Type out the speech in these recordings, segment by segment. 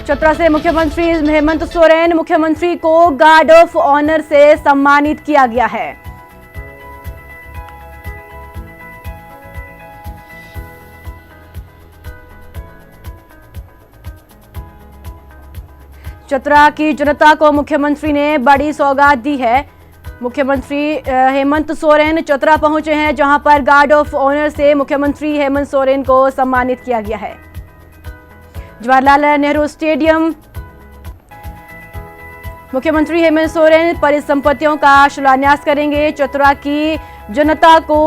चतरा से मुख्यमंत्री हेमंत सोरेन, मुख्यमंत्री को गार्ड ऑफ ऑनर से सम्मानित किया गया है। चतरा की जनता को मुख्यमंत्री ने बड़ी सौगात दी है। मुख्यमंत्री हेमंत सोरेन चतरा पहुंचे हैं, जहां पर गार्ड ऑफ ऑनर से मुख्यमंत्री हेमंत सोरेन को सम्मानित किया गया है। जवाहरलाल नेहरू स्टेडियम, मुख्यमंत्री हेमंत सोरेन परिसंपत्तियों का शिलान्यास करेंगे। चतरा की जनता को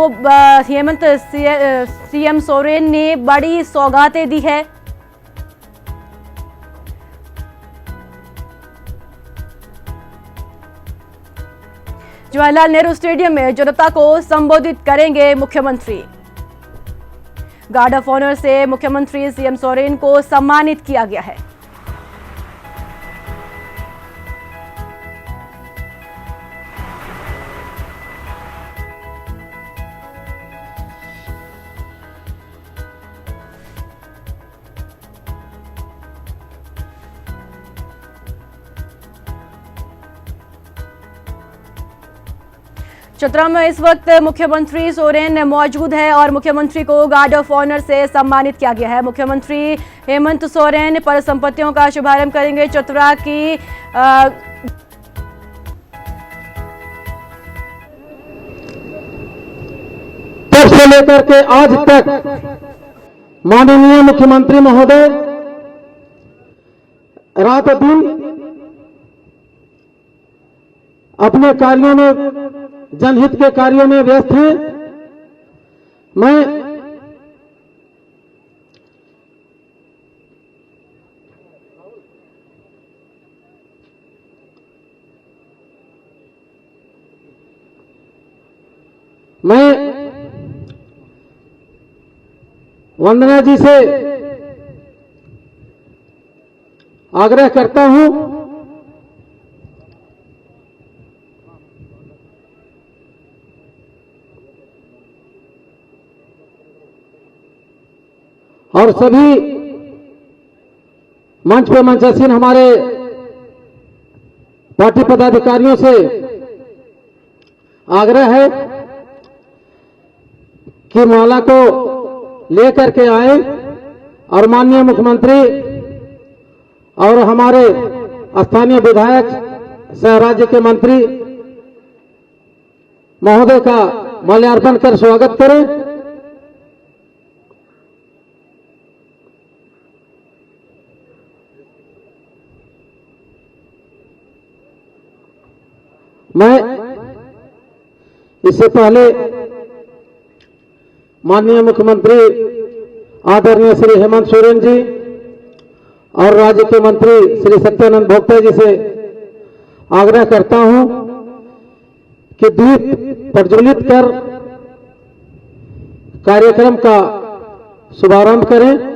हेमंत सीएम सोरेन ने बड़ी सौगातें दी है। जवाहरलाल नेहरू स्टेडियम में जनता को संबोधित करेंगे मुख्यमंत्री। गार्ड ऑफ ऑनर से मुख्यमंत्री सीएम सोरेन को सम्मानित किया गया है। चतरा में इस वक्त मुख्यमंत्री सोरेन मौजूद है और मुख्यमंत्री को गार्ड ऑफ ऑनर से सम्मानित किया गया है। मुख्यमंत्री हेमंत सोरेन परिसंपत्तियों का शुभारंभ करेंगे। चतरा की तब से लेकर के आज तक माननीय मुख्यमंत्री महोदय रात दिन अपने कार्यों में, जनहित के कार्यों में व्यस्त हैं। मैं वंदना जी से आग्रह करता हूं और सभी मंच पे मंचासीन हमारे पार्टी पदाधिकारियों से आग्रह है कि माला को लेकर के आए और माननीय मुख्यमंत्री और हमारे स्थानीय विधायक सह राज्य के मंत्री महोदय का माल्यार्पण कर स्वागत करें। मैं इससे पहले माननीय मुख्यमंत्री आदरणीय श्री हेमंत सोरेन जी और राज्य के मंत्री श्री सत्यानंद भोक्ता जी से आग्रह करता हूं कि दीप प्रज्वलित कर कार्यक्रम का शुभारंभ करें।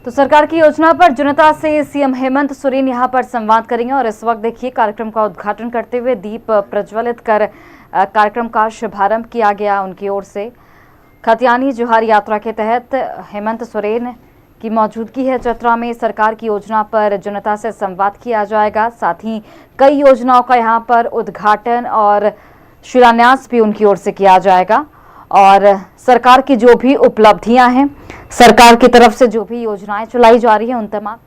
तो सरकार की योजना पर जनता से सीएम हेमंत सोरेन यहां पर संवाद करेंगे और इस वक्त देखिए कार्यक्रम का उद्घाटन करते हुए दीप प्रज्वलित कर कार्यक्रम का शुभारंभ किया गया उनकी ओर से। खतियानी जोहार यात्रा के तहत हेमंत सोरेन की मौजूदगी है। चतरा में सरकार की योजना पर जनता से संवाद किया जाएगा। साथ ही कई योजनाओं का यहां पर उद्घाटन और शिलान्यास भी उनकी ओर से किया जाएगा और सरकार की जो भी उपलब्धियां हैं, सरकार की तरफ से जो भी योजनाएं चलाई जा रही हैं, उन तमाम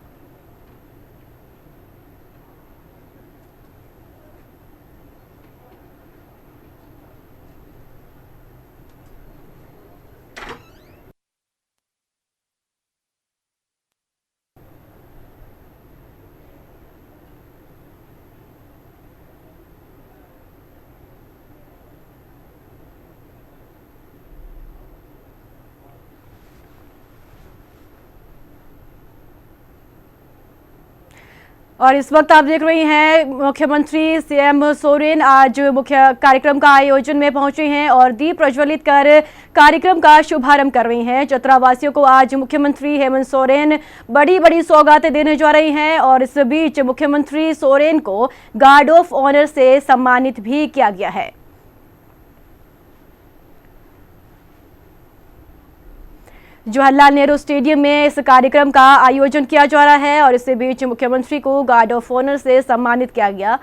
और इस वक्त आप देख रही हैं मुख्यमंत्री सीएम सोरेन आज मुख्य कार्यक्रम का आयोजन में पहुंचे हैं और दीप प्रज्वलित कर कार्यक्रम का शुभारंभ कर रही हैं। चतरा वासियों को आज मुख्यमंत्री हेमंत सोरेन बड़ी बड़ी सौगातें देने जा रही हैं और इस बीच मुख्यमंत्री सोरेन को गार्ड ऑफ ऑनर से सम्मानित भी किया गया है। जवाहरलाल नेहरू स्टेडियम में इस कार्यक्रम का आयोजन किया जा रहा है और इसी बीच मुख्यमंत्री को गार्ड ऑफ ऑनर से सम्मानित किया गया।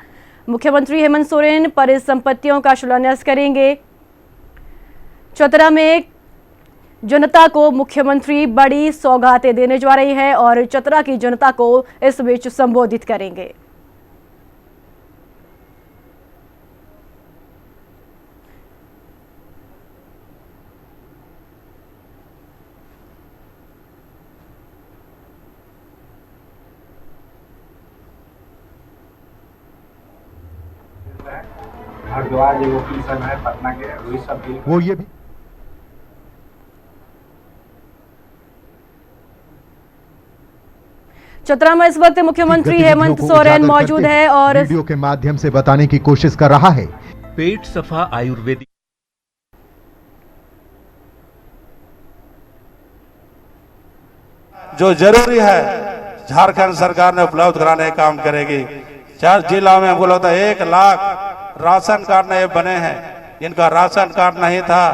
मुख्यमंत्री हेमंत सोरेन परिसंपत्तियों का शिलान्यास करेंगे। चतरा में जनता को मुख्यमंत्री बड़ी सौगातें देने जा रही है और चतरा की जनता को इस बीच संबोधित करेंगे। हरिद्वार जो वकील है पटना के वही सब वो ये भी चतरा में इस वक्त मुख्यमंत्री हेमंत सोरेन मौजूद है और वीडियो के माध्यम से बताने की कोशिश कर रहा है। पेट सफा आयुर्वेदिक जो जरूरी है झारखंड सरकार ने उपलब्ध कराने का काम करेगी। 4 जिला में हमको लगता है 1 लाख राशन कार्ड नए बने हैं। जिनका राशन कार्ड नहीं था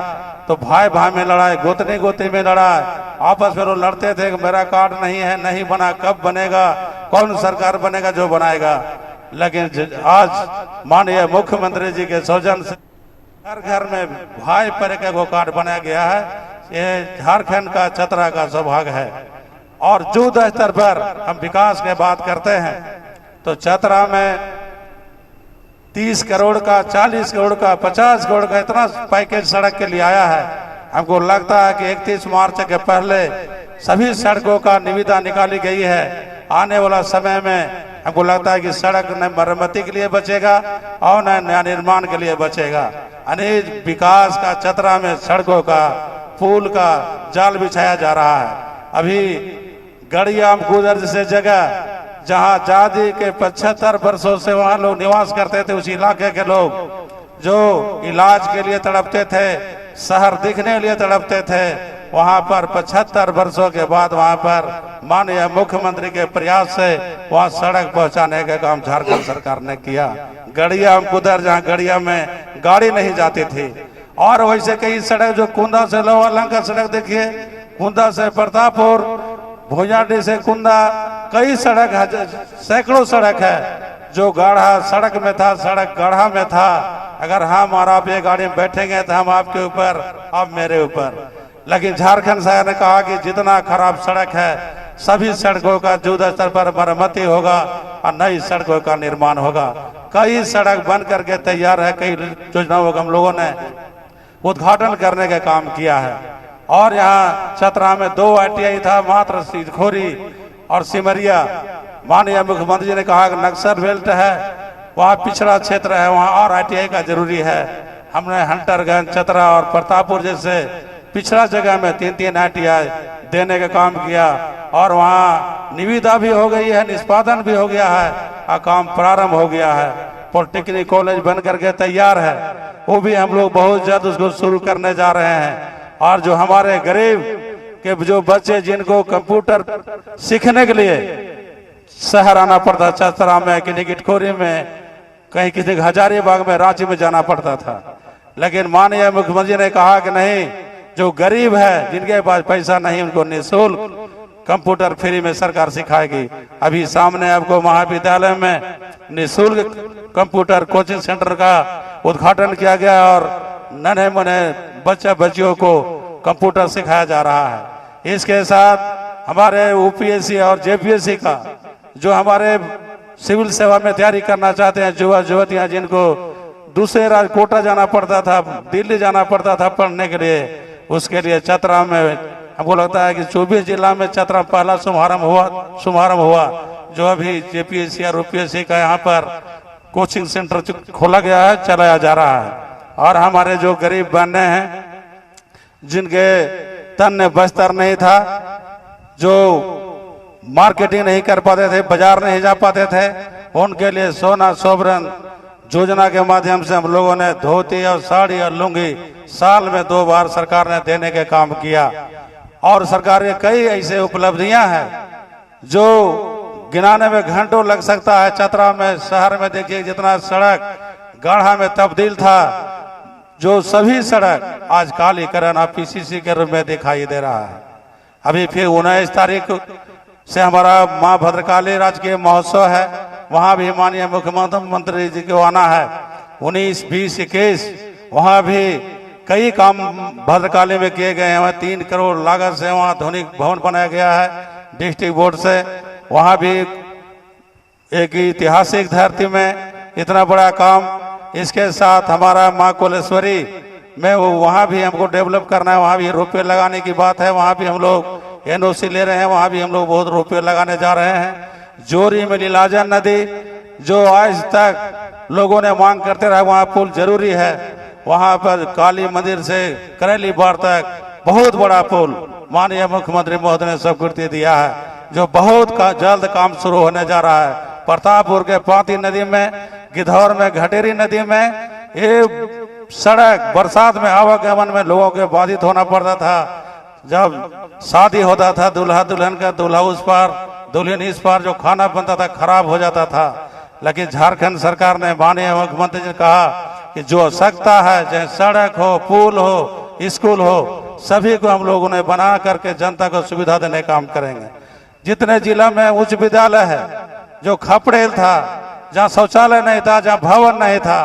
तो भाई भाई में लड़ाई, गोतनी गोती में लड़ाई, आपस में वो लड़ते थे कि मेरा कार्ड नहीं है, नहीं बना, कब बनेगा, कौन सरकार बनेगा जो बनाएगा। लेकिन आज माननीय मुख्यमंत्री जी के सौजन से हर घर में भाई पर एक कार्ड बनाया गया है। ये झारखंड का चतरा का सौभाग्य है। और युद्ध स्तर पर हम विकास की बात करते हैं तो चतरा में 30 करोड़ का, 40 करोड़ का, 50 करोड़ का इतना पैकेज सड़क के लिए आया है। हमको लगता है कि 31 मार्च के पहले सभी सड़कों का निविदा निकाली गई है। आने वाला समय में हमको लगता है कि सड़क न मरम्मती के लिए बचेगा और न नया निर्माण के लिए बचेगा। अनेक विकास का चतरा में सड़कों का, पुल का जाल बिछाया जा रहा है। अभी गड़िया गुजर जैसे जगह जहां आजादी के 75 वर्षों से वहां लोग निवास करते थे, उस इलाके के लोग जो इलाज के लिए तड़पते थे, शहर दिखने के लिए तड़पते थे, वहां पर 75 वर्षों के बाद वहां पर माननीय मुख्यमंत्री के प्रयास से वहां सड़क पहुंचाने का काम झारखंड सरकार ने किया। गड़िया कुदर जहां गड़िया में गाड़ी नहीं जाती थी, और वैसे कई सड़क जो कुंदा से लोहालंग का सड़क देखिए, कुंदा से प्रतापपुर, भोजाडी से कुंदा, कई सड़क है, सैकड़ों सड़क है जो गाढ़ा सड़क में था, सड़क गाढ़ा में था। अगर हम और आप ये गाड़ी में बैठेंगे तो हम आपके ऊपर, आप मेरे ऊपर। लेकिन झारखंड सरकार ने कहा कि जितना खराब सड़क है सभी सड़कों का युद्ध स्तर पर मरम्मती होगा और नई सड़कों का निर्माण होगा। कई सड़क बन करके तैयार है, कई योजनाओं का हम लोगों ने उद्घाटन करने का काम किया है। और यहाँ चतरा में 2 ITI था, मात्र सीधखोरी और सिमरिया। माननीय मुख्यमंत्री जी ने कहा कि नक्सल बेल्ट है, वहाँ पिछड़ा क्षेत्र है, वहाँ और ITI का जरूरी है। हमने हंटरगंज, चतरा और प्रतापपुर जैसे पिछड़ा जगह में 3-3 ITI देने का काम किया और वहाँ निविदा भी हो गई है, निष्पादन भी हो गया है और काम प्रारंभ हो गया है। पॉलिटेक्निक कॉलेज बन करके तैयार है, वो भी हम लोग बहुत जल्द उसको शुरू करने जा रहे हैं। और जो हमारे गरीब के जो बच्चे जिनको कंप्यूटर सीखने के लिए शहर आना पड़ता, चतरा में, किसी किटखोरी में, कहीं किसी हजारीबाग में, रांची में जाना पड़ता था। लेकिन माननीय मुख्यमंत्री ने कहा कि नहीं, जो गरीब है, जिनके पास पैसा नहीं, उनको निःशुल्क कंप्यूटर फ्री में सरकार सिखाएगी। अभी सामने आपको महाविद्यालय में निःशुल्क कंप्यूटर कोचिंग सेंटर का उद्घाटन किया गया और नन्हे मुन्ने बच्चे बच्चियों को कंप्यूटर सिखाया जा रहा है। इसके साथ हमारे UPSC और JPSC का जो हमारे सिविल सेवा में तैयारी करना चाहते हैं युवा युवतियां, जिनको दूसरे राज्य कोटा जाना पड़ता था, दिल्ली जाना पड़ता था पढ़ने के लिए, उसके लिए चतरा में हमको लगता है कि 24 जिला में चतरा पहला शुभारंभ हुआ जो अभी JPSC और UPSC का यहाँ पर कोचिंग सेंटर खोला गया है, चलाया जा रहा है। और हमारे जो गरीब बहने हैं, जिनके तन में बस्तर नहीं था, जो मार्केटिंग नहीं कर पाते थे, बाजार नहीं जा पाते थे, उनके लिए सोना सोवरन योजना के माध्यम से हम लोगों ने धोती और साड़ी और लुंगी साल में 2 बार सरकार ने देने के काम किया। और सरकार के कई ऐसे उपलब्धियां हैं जो गिनाने में घंटों लग सकता है। चतरा में शहर में देखिए जितना सड़क गाढ़ा में तब्दील था, जो सभी सड़क आज कालीकरण और पीसीसी के रूप में दिखाई दे रहा है। अभी फिर 19 तारीख से हमारा माँ भद्रकाली राजकीय महोत्सव है, वहां भी माननीय मुख्यमंत्री जी को आना है। 19, 20, 21 वहां भी कई काम भद्रकाली में किए गए हैं। वहाँ 3 करोड़ लागत से वहाँ आधुनिक भवन बनाया गया है डिस्ट्रिक्ट बोर्ड से। वहाँ भी एक ऐतिहासिक धरती में इतना बड़ा काम। इसके साथ हमारा माँ कोलेश्वरी में वहाँ भी हमको डेवलप करना है, वहाँ भी रुपये लगाने की बात है। वहाँ भी हम लोग NOC ले रहे हैं, वहाँ भी हम लोग बहुत रुपये लगाने जा रहे हैं। जोरी में लीलाजन नदी जो आज तक लोगों ने मांग करते रहे, वहाँ पुल जरूरी है। वहाँ पर काली मंदिर से करेली बार तक बहुत बड़ा पुल माननीय मुख्यमंत्री महोदय ने स्वीकृति दिया है, जो बहुत जल्द काम शुरू होने जा रहा है। प्रतापपुर के पाती नदी में, गिधौर में, घटेरी नदी में ये सड़क बरसात में आवागमन में लोगों के बाधित होना पड़ता था। जब शादी होता था दूल्हा दुल्हन का, दूल्हा उस पार दुल्हन इस पार, जो खाना बनता था खराब हो जाता था। लेकिन झारखंड सरकार ने माननीय मुख्यमंत्री जी ने कहा कि जो आवश्यकता है, चाहे सड़क हो, पुल हो, स्कूल हो, सभी को हम लोगों ने बना करके जनता को सुविधा देने का काम करेंगे। जितने जिला में उच्च विद्यालय है, जो खपड़ेल था, जहाँ शौचालय नहीं था, जहाँ भवन नहीं था,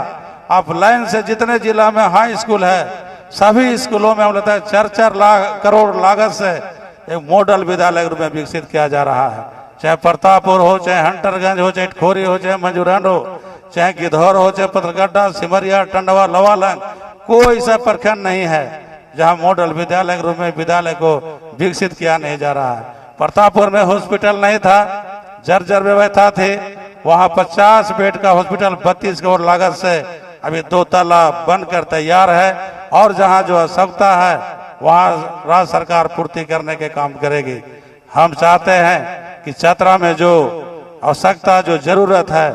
आप लाइन से जितने जिला में हाई स्कूल है, सभी स्कूलों में हम लगता है 4-4 करोड़ लागत से एक मॉडल विद्यालय के रूप में विकसित किया जा रहा है। चाहे प्रतापपुर हो, चाहे हंटरगंज हो, चाहे इटखोरी हो, चाहे मंजूरन हो, चाहे गिधौर हो, चाहे पथरगड्ढा, सिमरिया, टंडवा, लवालंग, कोई ऐसा प्रखंड नहीं है जहां मॉडल विद्यालय के रूप में विद्यालय को विकसित किया नहीं जा रहा है। प्रतापपुर में हॉस्पिटल नहीं था, जर्जर व्यवस्था थी। वहां 50 बेड का हॉस्पिटल 32 करोड़ लागत से अभी 2 तल्ला बनकर तैयार है। और जहां जो आवश्यकता है वहां राज्य सरकार पूर्ति करने के काम करेगी। हम चाहते हैं कि चतरा में जो आवश्यकता, जो जरूरत है,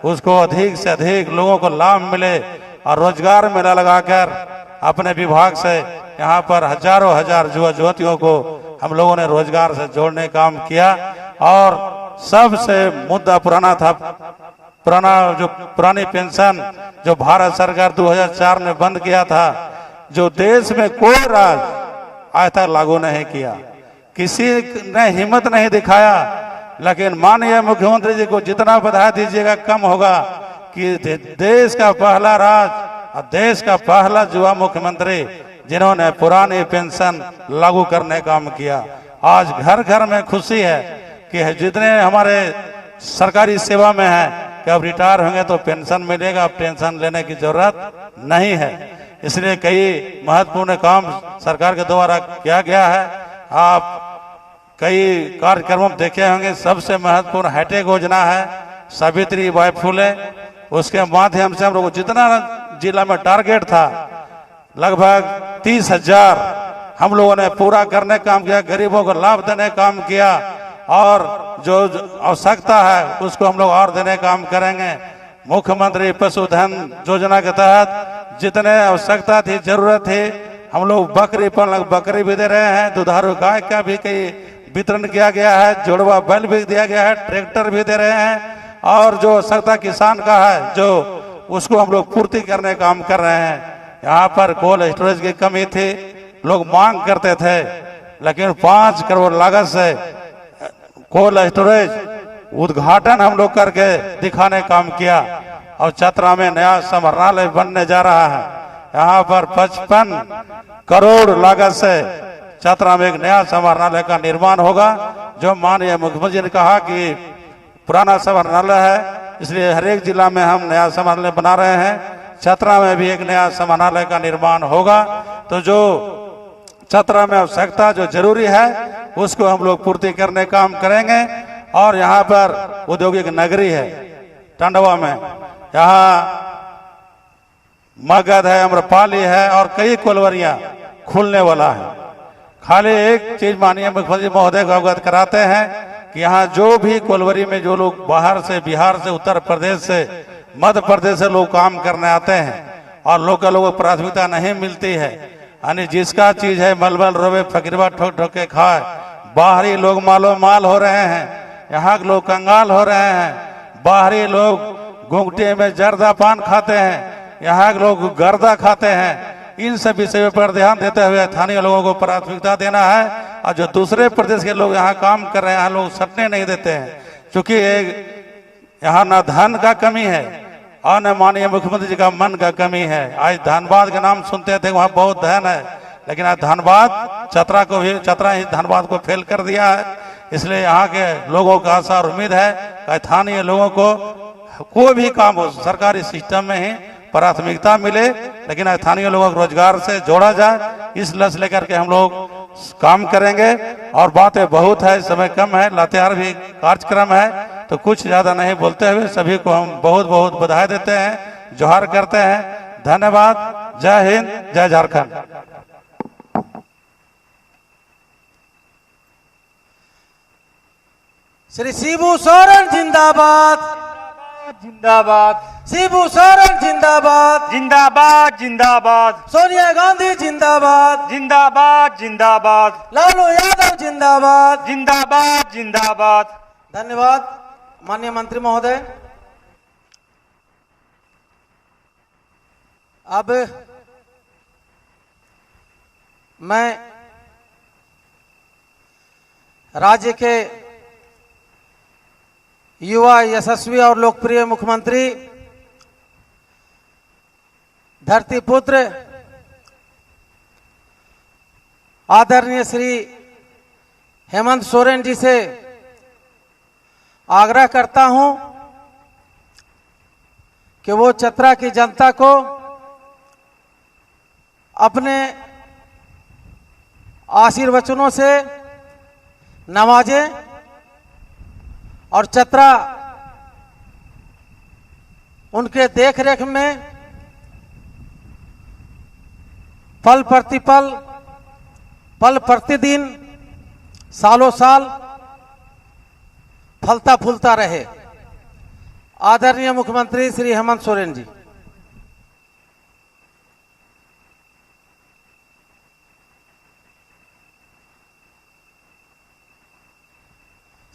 उसको अधिक से अधिक लोगों को लाभ मिले और रोजगार मेला लगाकर अपने विभाग से यहाँ पर हजारों हजार युवा युवतियों को हम लोगों ने रोजगार से जोड़ने का काम किया। और सबसे मुद्दा पुराना था, पुरानी पेंशन जो भारत सरकार 2004 में बंद किया था, जो देश में कोई राज्य आज तक लागू नहीं किया, किसी ने हिम्मत नहीं दिखाया। लेकिन माननीय मुख्यमंत्री जी को जितना बधाई दीजिएगा कम होगा कि देश का पहला राज्य और देश का पहला युवा मुख्यमंत्री जिन्होंने पुरानी पेंशन लागू करने का काम किया। आज घर घर में खुशी है कि जितने हमारे सरकारी सेवा में है कि अब रिटायर होंगे तो पेंशन मिलेगा, अब टेंशन लेने की जरूरत नहीं है। इसलिए कई महत्वपूर्ण काम सरकार के द्वारा किया गया है। आप कई कार्यक्रमों में देखे होंगे, सबसे महत्वपूर्ण हाईटेक योजना है सावित्री बाई फुले। उसके माध्यम से हम लोग जितना जिला में टारगेट था लगभग 30,000 हम लोगों ने पूरा करने का काम किया, गरीबों को लाभ देने का काम किया। और जो आवश्यकता है उसको हम लोग और देने का काम करेंगे। मुख्यमंत्री पशुधन योजना के तहत जितने आवश्यकता थी, जरूरत थी, हम लोग बकरी भी दे रहे हैं, दुधारू गाय का भी कई वितरण किया गया है, जुड़वा बैल भी दिया गया है, ट्रैक्टर भी दे रहे हैं। और जो आवश्यकता किसान का है जो उसको हम लोग पूर्ति करने का काम कर रहे हैं। यहाँ पर कोल्ड स्टोरेज की कमी थी, लोग मांग करते थे, लेकिन 5 करोड़ लागत से कोल्ड स्टोरेज उद्घाटन हम लोग करके दिखाने का काम किया। और चतरा में नया समाहरणालय बनने जा रहा है। यहाँ पर 55 करोड़ लागत से चतरा में एक नया समाहरणालय का निर्माण होगा। जो माननीय मुख्यमंत्री ने कहा कि पुराना समाहरणालय है, इसलिए हर एक जिला में हम नया समाहरणालय बना रहे हैं। चतरा में भी एक नया समाहरणालय का निर्माण होगा। तो जो चतरा में आवश्यकता जो जरूरी है उसको हम लोग पूर्ति करने का काम करेंगे। और यहाँ पर औद्योगिक नगरी है टंडवा में, यहाँ मगध है, अम्रपाली है और कई कोलवरियां खुलने वाला है। खाली एक चीज माननीय मुख्यमंत्री महोदय को अवगत कराते हैं कि यहाँ जो भी कोलवरी में जो लोग बाहर से, बिहार से, उत्तर प्रदेश से, मध्य प्रदेश से लोग काम करने आते हैं और लोकल लोगों को प्राथमिकता नहीं मिलती है, यानी जिसका चीज है मलबल रोवे फकीरवा ठोक ठोक के खाए, बाहरी लोग मालो माल हो रहे हैं, यहाँ के लोग कंगाल हो रहे हैं, बाहरी लोग घूंघटे में जर्दा पान खाते हैं, यहाँ के लोग गर्दा खाते हैं। इन सब विषयों पर ध्यान देते हुए स्थानीय लोगों को प्राथमिकता देना है और जो दूसरे प्रदेश के लोग यहाँ काम कर रहे हैं लोग सटने नहीं देते हैं, क्योंकि यहाँ न धन का कमी है और न माननीय मुख्यमंत्री जी का मन का कमी है। आज धनबाद का नाम सुनते थे, वहाँ बहुत धन है, लेकिन आज धनबाद चतरा ही धनबाद को फेल कर दिया है। इसलिए यहाँ के लोगों का आशा और उम्मीद है कि स्थानीय लोगों को कोई भी काम हो सरकारी सिस्टम में ही प्राथमिकता मिले, लेकिन स्थानीय लोगों को रोजगार से जोड़ा जाए। इस लक्ष्य लेकर के हम लोग काम करेंगे और बातें बहुत है, समय कम है, लातेहार भी कार्यक्रम है, तो कुछ ज्यादा नहीं बोलते हुए सभी को हम बहुत बहुत बधाई देते हैं, जोहार करते हैं। धन्यवाद। जय हिंद, जय झारखंड। श्री शिबू सोरेन जिंदाबाद, जिंदाबाद। शिबू सोरेन जिंदाबाद, जिंदाबाद जिंदाबाद। सोनिया गांधी जिंदाबाद, जिंदाबाद जिंदाबाद। लालू यादव जिंदाबाद, जिंदाबाद जिंदाबाद। धन्यवाद माननीय मंत्री महोदय। अब मैं राज्य के युवा, यशस्वी और लोकप्रिय मुख्यमंत्री धरती पुत्र आदरणीय श्री हेमंत सोरेन जी से आग्रह करता हूं कि वो चतरा की जनता को अपने आशीर्वचनों से नवाजें और चतरा उनके देखरेख में पल प्रतिपल, पल प्रतिदिन, सालों साल फलता फूलता रहे। आदरणीय मुख्यमंत्री श्री हेमंत सोरेन जी।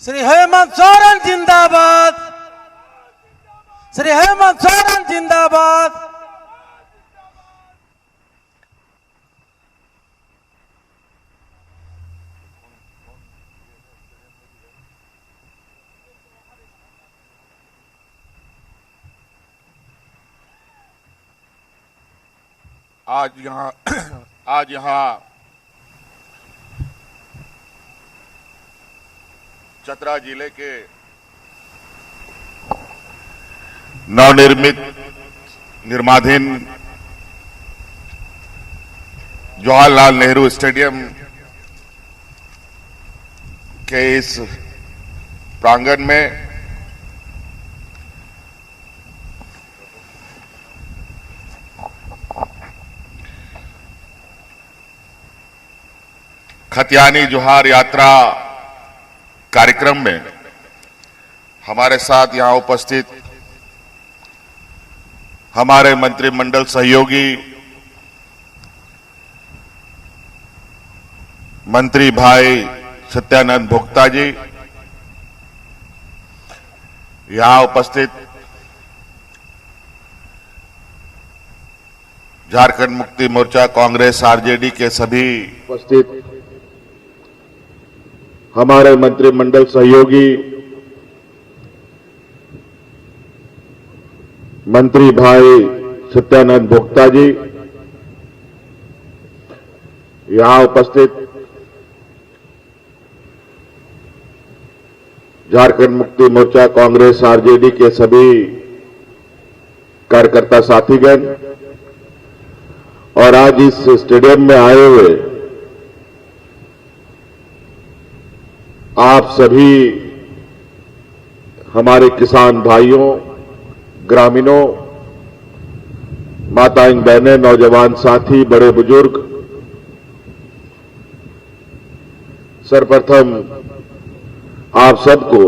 श्री हेमंत सोरेन जिंदाबाद, श्री हेमंत सोरेन जिंदाबाद। आज यहाँ चतरा जिले के नवनिर्मित निर्माणाधीन जवाहरलाल नेहरू स्टेडियम के इस प्रांगण में खतियानी जोहार यात्रा कार्यक्रम में हमारे साथ यहां उपस्थित हमारे मंत्रिमंडल सहयोगी मंत्री भाई सत्यानंद भोक्ता जी, यहां उपस्थित झारखंड मुक्ति मोर्चा कांग्रेस आरजेडी के सभी उपस्थित हमारे मंत्रिमंडल सहयोगी मंत्री भाई सत्यानंद भोक्ता जी, यहां उपस्थित झारखंड मुक्ति मोर्चा कांग्रेस आरजेडी के सभी कार्यकर्ता साथीगण और आज इस स्टेडियम में आए हुए आप सभी हमारे किसान भाइयों, ग्रामीणों, माताएं, बहनें, नौजवान साथी, बड़े बुजुर्ग, सर्वप्रथम आप सबको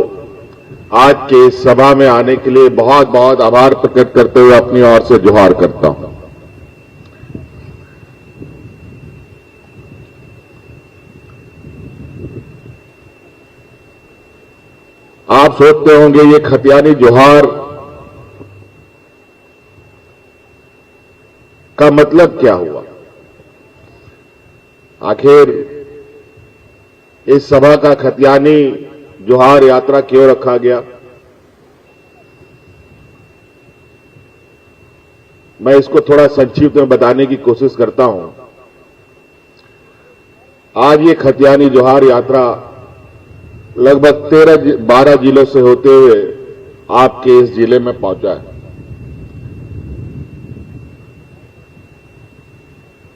आज के इस सभा में आने के लिए बहुत बहुत आभार प्रकट करते हुए अपनी ओर से जोहार करता हूं। आप सोचते होंगे ये खतियानी जोहार का मतलब क्या हुआ? आखिर इस सभा का खतियानी जोहार यात्रा क्यों रखा गया? मैं इसको थोड़ा संक्षिप्त में बताने की कोशिश करता हूं। आज ये खतियानी जोहार यात्रा लगभग 13-12 जिलों से होते हुए आपके इस जिले में पहुंचा है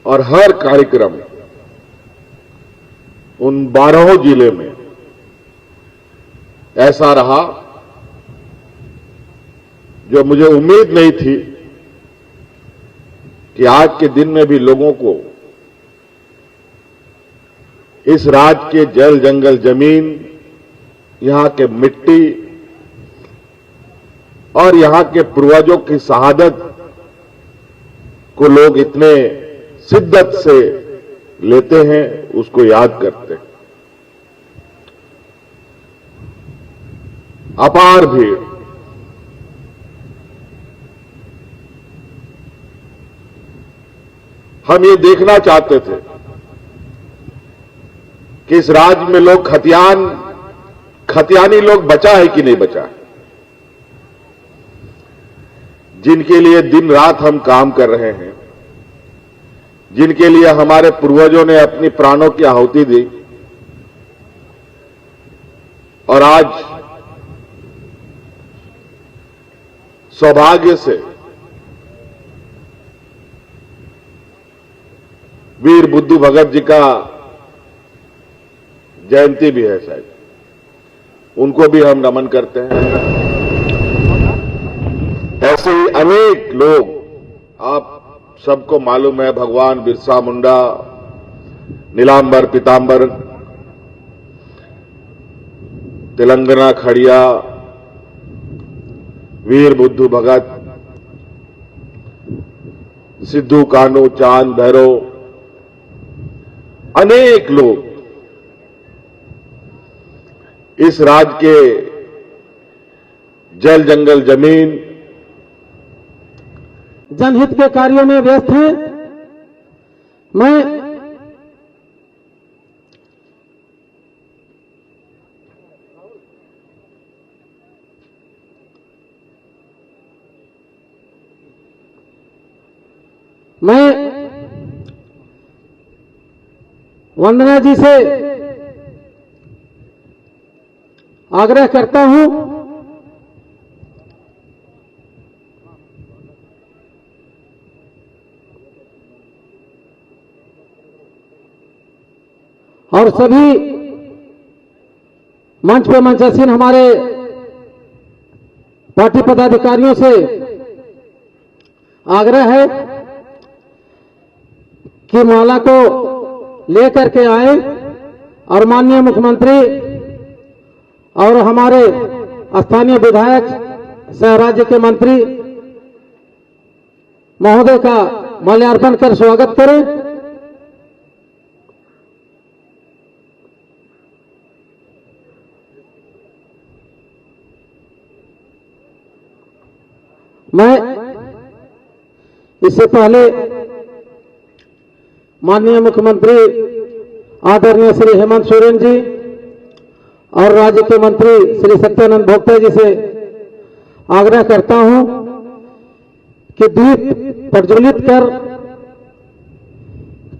और हर कार्यक्रम उन 12 जिले में ऐसा रहा जो मुझे उम्मीद नहीं थी कि आज के दिन में भी लोगों को इस राज्य के जल जंगल जमीन, यहां के मिट्टी और यहां के पूर्वजों की शहादत को लोग इतने शिद्दत से लेते हैं, उसको याद करते हैं। अपार भीड़, हम ये देखना चाहते थे कि इस राज्य में लोग खतियानी लोग बचा है कि नहीं बचा है, जिनके लिए दिन रात हम काम कर रहे हैं, जिनके लिए हमारे पूर्वजों ने अपनी प्राणों की आहुति दी और आज सौभाग्य से वीर बुद्धू भगत जी का जयंती भी है शायद, उनको भी हम नमन करते हैं। ऐसे ही अनेक लोग, आप सबको मालूम है, भगवान बिरसा मुंडा, नीलांबर पीतांबर, तेलंगाना खड़िया, वीर बुद्धू भगत, सिद्धू कान्हू, चांद भैरव, अनेक लोग इस राज्य के जल जंगल जमीन, जनहित के कार्यों में व्यस्त हैं। मैं वंदना जी से आग्रह करता हूं और सभी मंच पे मंचासीन हमारे पार्टी पदाधिकारियों से आग्रह है कि माला को लेकर के आए और माननीय मुख्यमंत्री और हमारे स्थानीय विधायक सह राज्य के मंत्री महोदय का माल्यार्पण कर स्वागत करें। मैं इससे पहले माननीय मुख्यमंत्री आदरणीय श्री हेमंत सोरेन जी और राज्य के मंत्री श्री सत्यानंद भोक्ता जी से आग्रह करता हूं कि दीप प्रज्वलित कर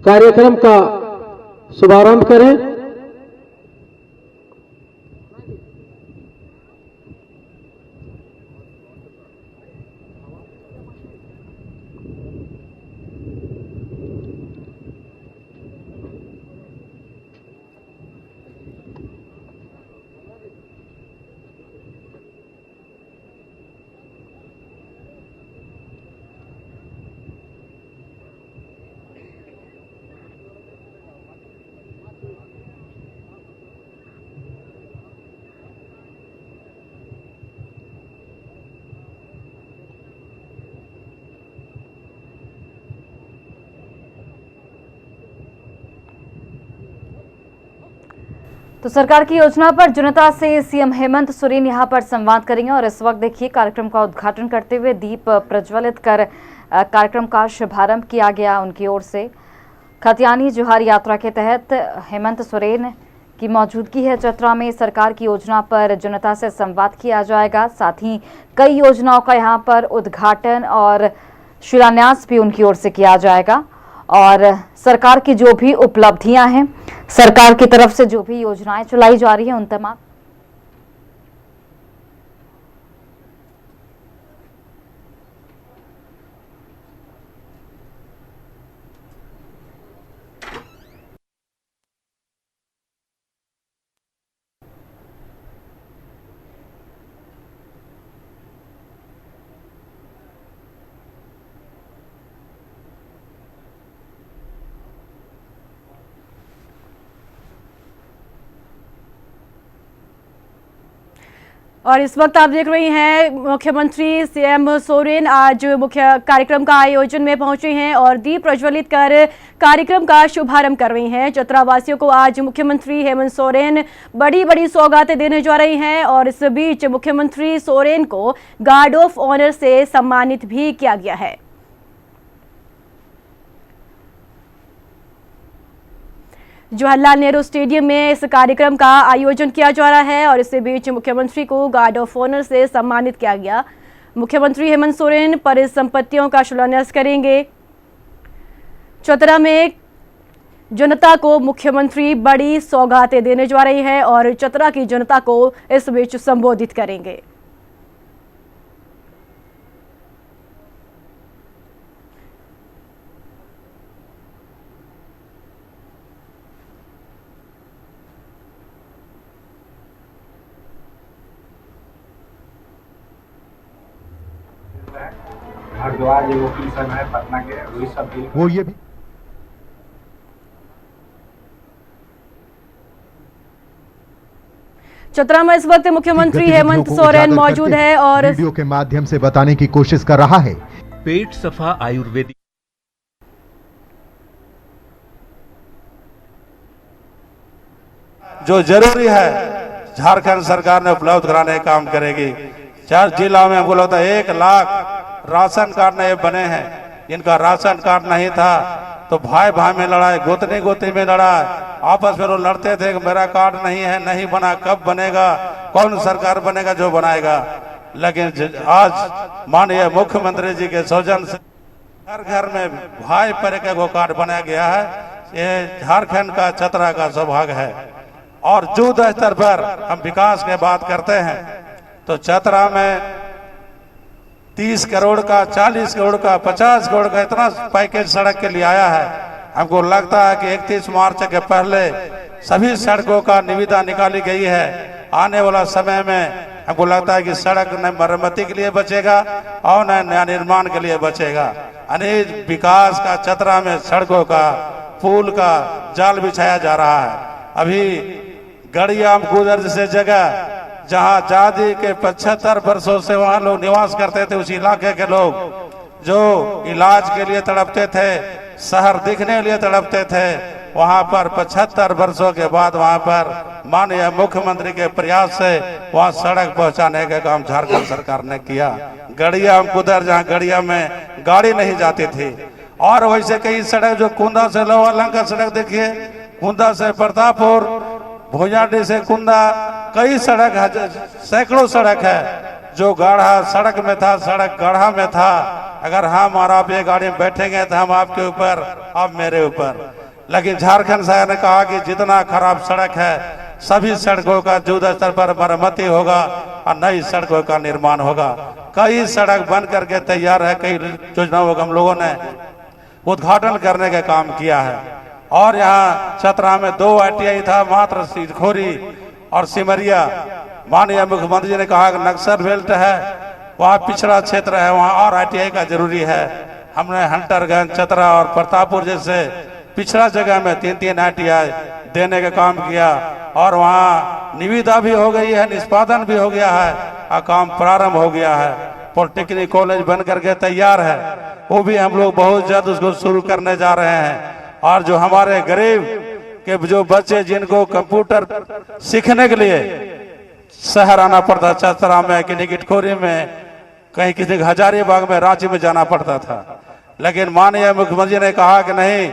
कार्यक्रम का शुभारंभ करें। तो सरकार की योजना पर जनता से सीएम हेमंत सोरेन यहां पर संवाद करेंगे और इस वक्त देखिए कार्यक्रम का उद्घाटन करते हुए दीप प्रज्वलित कर कार्यक्रम का शुभारंभ किया गया उनकी ओर से। खतियानी जोहार यात्रा के तहत हेमंत सोरेन की मौजूदगी है चतरा में। सरकार की योजना पर जनता से संवाद किया जाएगा, साथ ही कई योजनाओं का यहां पर उद्घाटन और शिलान्यास भी उनकी ओर से किया जाएगा और सरकार की जो भी उपलब्धियां हैं, सरकार की तरफ से जो भी योजनाएं चलाई जा रही हैं, उन तमाम और इस वक्त आप देख रही हैं मुख्यमंत्री सीएम सोरेन आज मुख्य कार्यक्रम का आयोजन में पहुंचे हैं और दीप प्रज्वलित कर कार्यक्रम का शुभारंभ कर रही हैं। चतरा वासियों को आज मुख्यमंत्री हेमंत सोरेन बड़ी बड़ी सौगातें देने जा रही हैं और इस बीच मुख्यमंत्री सोरेन को गार्ड ऑफ ऑनर से सम्मानित भी किया गया है। जवाहरलाल नेहरू स्टेडियम में इस कार्यक्रम का आयोजन किया जा रहा है और इसी बीच मुख्यमंत्री को गार्ड ऑफ ऑनर से सम्मानित किया गया। मुख्यमंत्री हेमंत सोरेन परिसंपत्तियों का शिलान्यास करेंगे। चतरा में जनता को मुख्यमंत्री बड़ी सौगातें देने जा रही है और चतरा की जनता को इस बीच संबोधित करेंगे। हरिद्वार जो किसान है पटना के, वही सब भी वो ये भी चतरा में इस वक्त मुख्यमंत्री हेमंत सोरेन मौजूद है और वीडियो के माध्यम से बताने की कोशिश कर रहा है। पेट सफा आयुर्वेदिक जो जरूरी है झारखंड सरकार ने उपलब्ध कराने का काम करेगी। 4 जिला में हमको लगता है 1 लाख राशन कार्ड नए बने हैं। इनका राशन कार्ड नहीं था तो भाई भाई में लड़ाई, गोतनी गोतनी में लड़ाई, आपस में वो लड़ते थे कि मेरा कार्ड नहीं है, नहीं बना, कब बनेगा, कौन सरकार बनेगा जो बनाएगा। लेकिन आज माननीय मुख्यमंत्री जी के सौजन से हर घर में भाई पर एक कार्ड बनाया गया है। ये झारखंड का चतरा का सौभाग्य है। और युद्ध स्तर पर हम विकास की बात करते हैं तो चतरा में 30 करोड़ का, 40 करोड़ का, 50 करोड़ का इतना पैकेज सड़क के लिए आया है। हमको लगता है कि 31 मार्च के पहले सभी सड़कों का निविदा निकाली गई है। आने वाला समय में हमको लगता है कि सड़क न मरम्मती के लिए बचेगा और न नया निर्माण के लिए बचेगा। अनेक विकास का चतरा में सड़कों का, पुल का जाल बिछाया जा रहा है। अभी गड़िया गुजर जैसे जगह जहां आजादी के 75 वर्षों से वहां लोग निवास करते थे, उस इलाके के लोग जो इलाज के लिए तड़पते थे, शहर दिखने के लिए तड़पते थे, वहां पर 75 वर्षों के बाद वहां पर माननीय मुख्यमंत्री के प्रयास से वहां सड़क पहुंचाने का काम झारखंड सरकार ने किया। गड़िया कुदर जहां गड़िया में गाड़ी नहीं जाती थी, और वैसे कई सड़क जो कुंदा से लोहा लंका सड़क देखिए, कुंदा से प्रतापपुर, भोजाडी से कुंदा, कई सड़क है, सैकड़ों सड़क है जो गाढ़ा सड़क में था, सड़क गाढ़ा में था। अगर हम और आप ये गाड़ी में बैठेंगे तो हम आपके ऊपर, आप मेरे ऊपर। लेकिन झारखंड सरकार ने कहा कि जितना खराब सड़क है सभी सड़कों का युद्ध स्तर पर मरम्मती होगा और नई सड़कों का निर्माण होगा। कई सड़क बन करके तैयार है, कई योजनाओं का हम लोगों ने उद्घाटन करने का काम किया है। और यहाँ चतरा में 2 ITI था, मात्र सीधखोरी और सिमरिया। माननीय मुख्यमंत्री जी ने कहा कि नक्सल बेल्ट है, वहाँ पिछड़ा क्षेत्र है, वहाँ और ITI का जरूरी है। हमने हंटरगंज, चतरा और प्रतापपुर जैसे पिछड़ा जगह में 3-3 ITI देने का काम किया और वहाँ निविदा भी हो गई है, निष्पादन भी हो गया है और काम प्रारंभ हो गया है। पॉलिटेक्निक कॉलेज बन करके तैयार है, वो भी हम लोग बहुत जल्द उसको शुरू करने जा रहे हैं। और जो हमारे गरीब कि जो बच्चे जिनको कंप्यूटर सीखने के लिए शहर आना पड़ता, चतरा में, किन्हीं किटखोरी में, कहीं किसी हजारीबाग में, रांची में जाना पड़ता था। लेकिन माननीय मुख्यमंत्री ने कहा कि नहीं,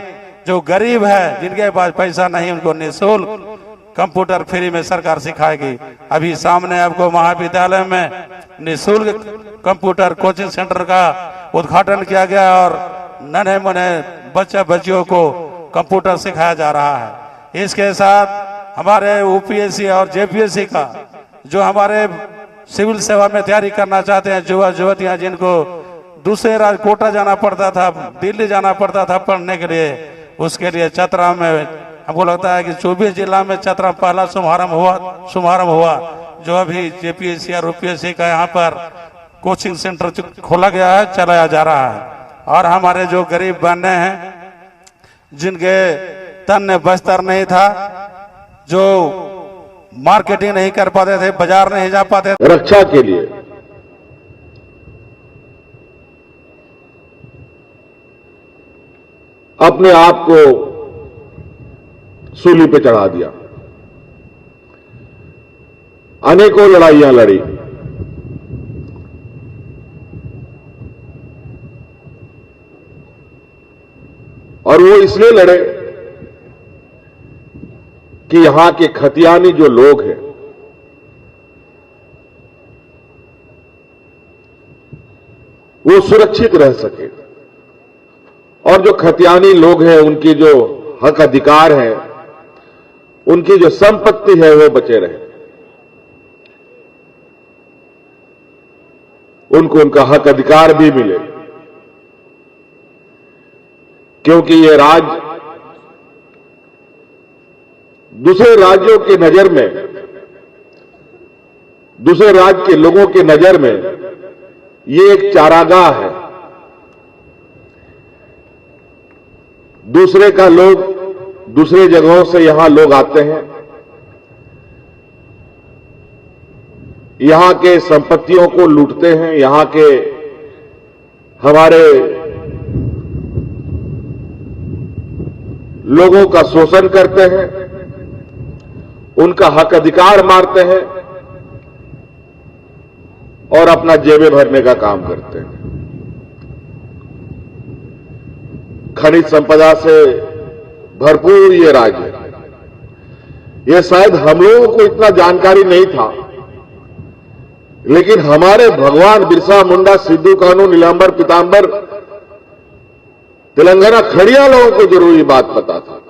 जो गरीब है, जिनके पास पैसा नहीं, उनको निःशुल्क कंप्यूटर फ्री में सरकार सिखाएगी। अभी सामने आपको महाविद्यालय में निःशुल्क कंप्यूटर कोचिंग सेंटर का उद्घाटन किया गया और नन्हे मुन्ने बच्चियों को कंप्यूटर सिखाया जा रहा है। इसके साथ हमारे यूपीएससी और जेपीएससी का जो हमारे सिविल सेवा में तैयारी करना चाहते हैं युवा युवतियां, जिनको दूसरे राज्य कोटा जाना पड़ता था, दिल्ली जाना पड़ता था पढ़ने के लिए, उसके लिए चतरा में हमको लगता है कि 24 जिला में चतरा पहला शुभारंभ हुआ जो अभी जेपीएससी और यूपीएससी का यहाँ पर कोचिंग सेंटर खोला गया है, चलाया जा रहा है। और हमारे जो गरीब बहने हैं, जिनके तन में बस्तर नहीं था, जो मार्केटिंग नहीं कर पाते थे, बाजार नहीं जा पाते, रक्षा के लिए अपने आप को सूली पे चढ़ा दिया, अनेकों लड़ाइयां लड़ी। और वो इसलिए लड़े कि यहां के खतियानी जो लोग हैं, वो सुरक्षित रह सके और जो खतियानी लोग हैं उनकी जो हक अधिकार है, उनकी जो संपत्ति है, वो बचे रहे, उनको उनका हक अधिकार भी मिले। क्योंकि ये राज्य दूसरे राज्यों की नजर में, दूसरे राज्य के लोगों की नजर में ये एक चारागाह है। दूसरे का लोग दूसरे जगहों से यहां लोग आते हैं, यहां के संपत्तियों को लूटते हैं, यहां के हमारे लोगों का शोषण करते हैं, उनका हक अधिकार मारते हैं और अपना जेबें भरने का काम करते हैं। खनिज संपदा से भरपूर ये राज्य है। ये शायद हम लोगों को इतना जानकारी नहीं था, लेकिन हमारे भगवान बिरसा मुंडा, सिद्धू कानू, नीलांबर पीतांबर, तेलंगाना खड़िया लोगों को जरूर ये बात पता था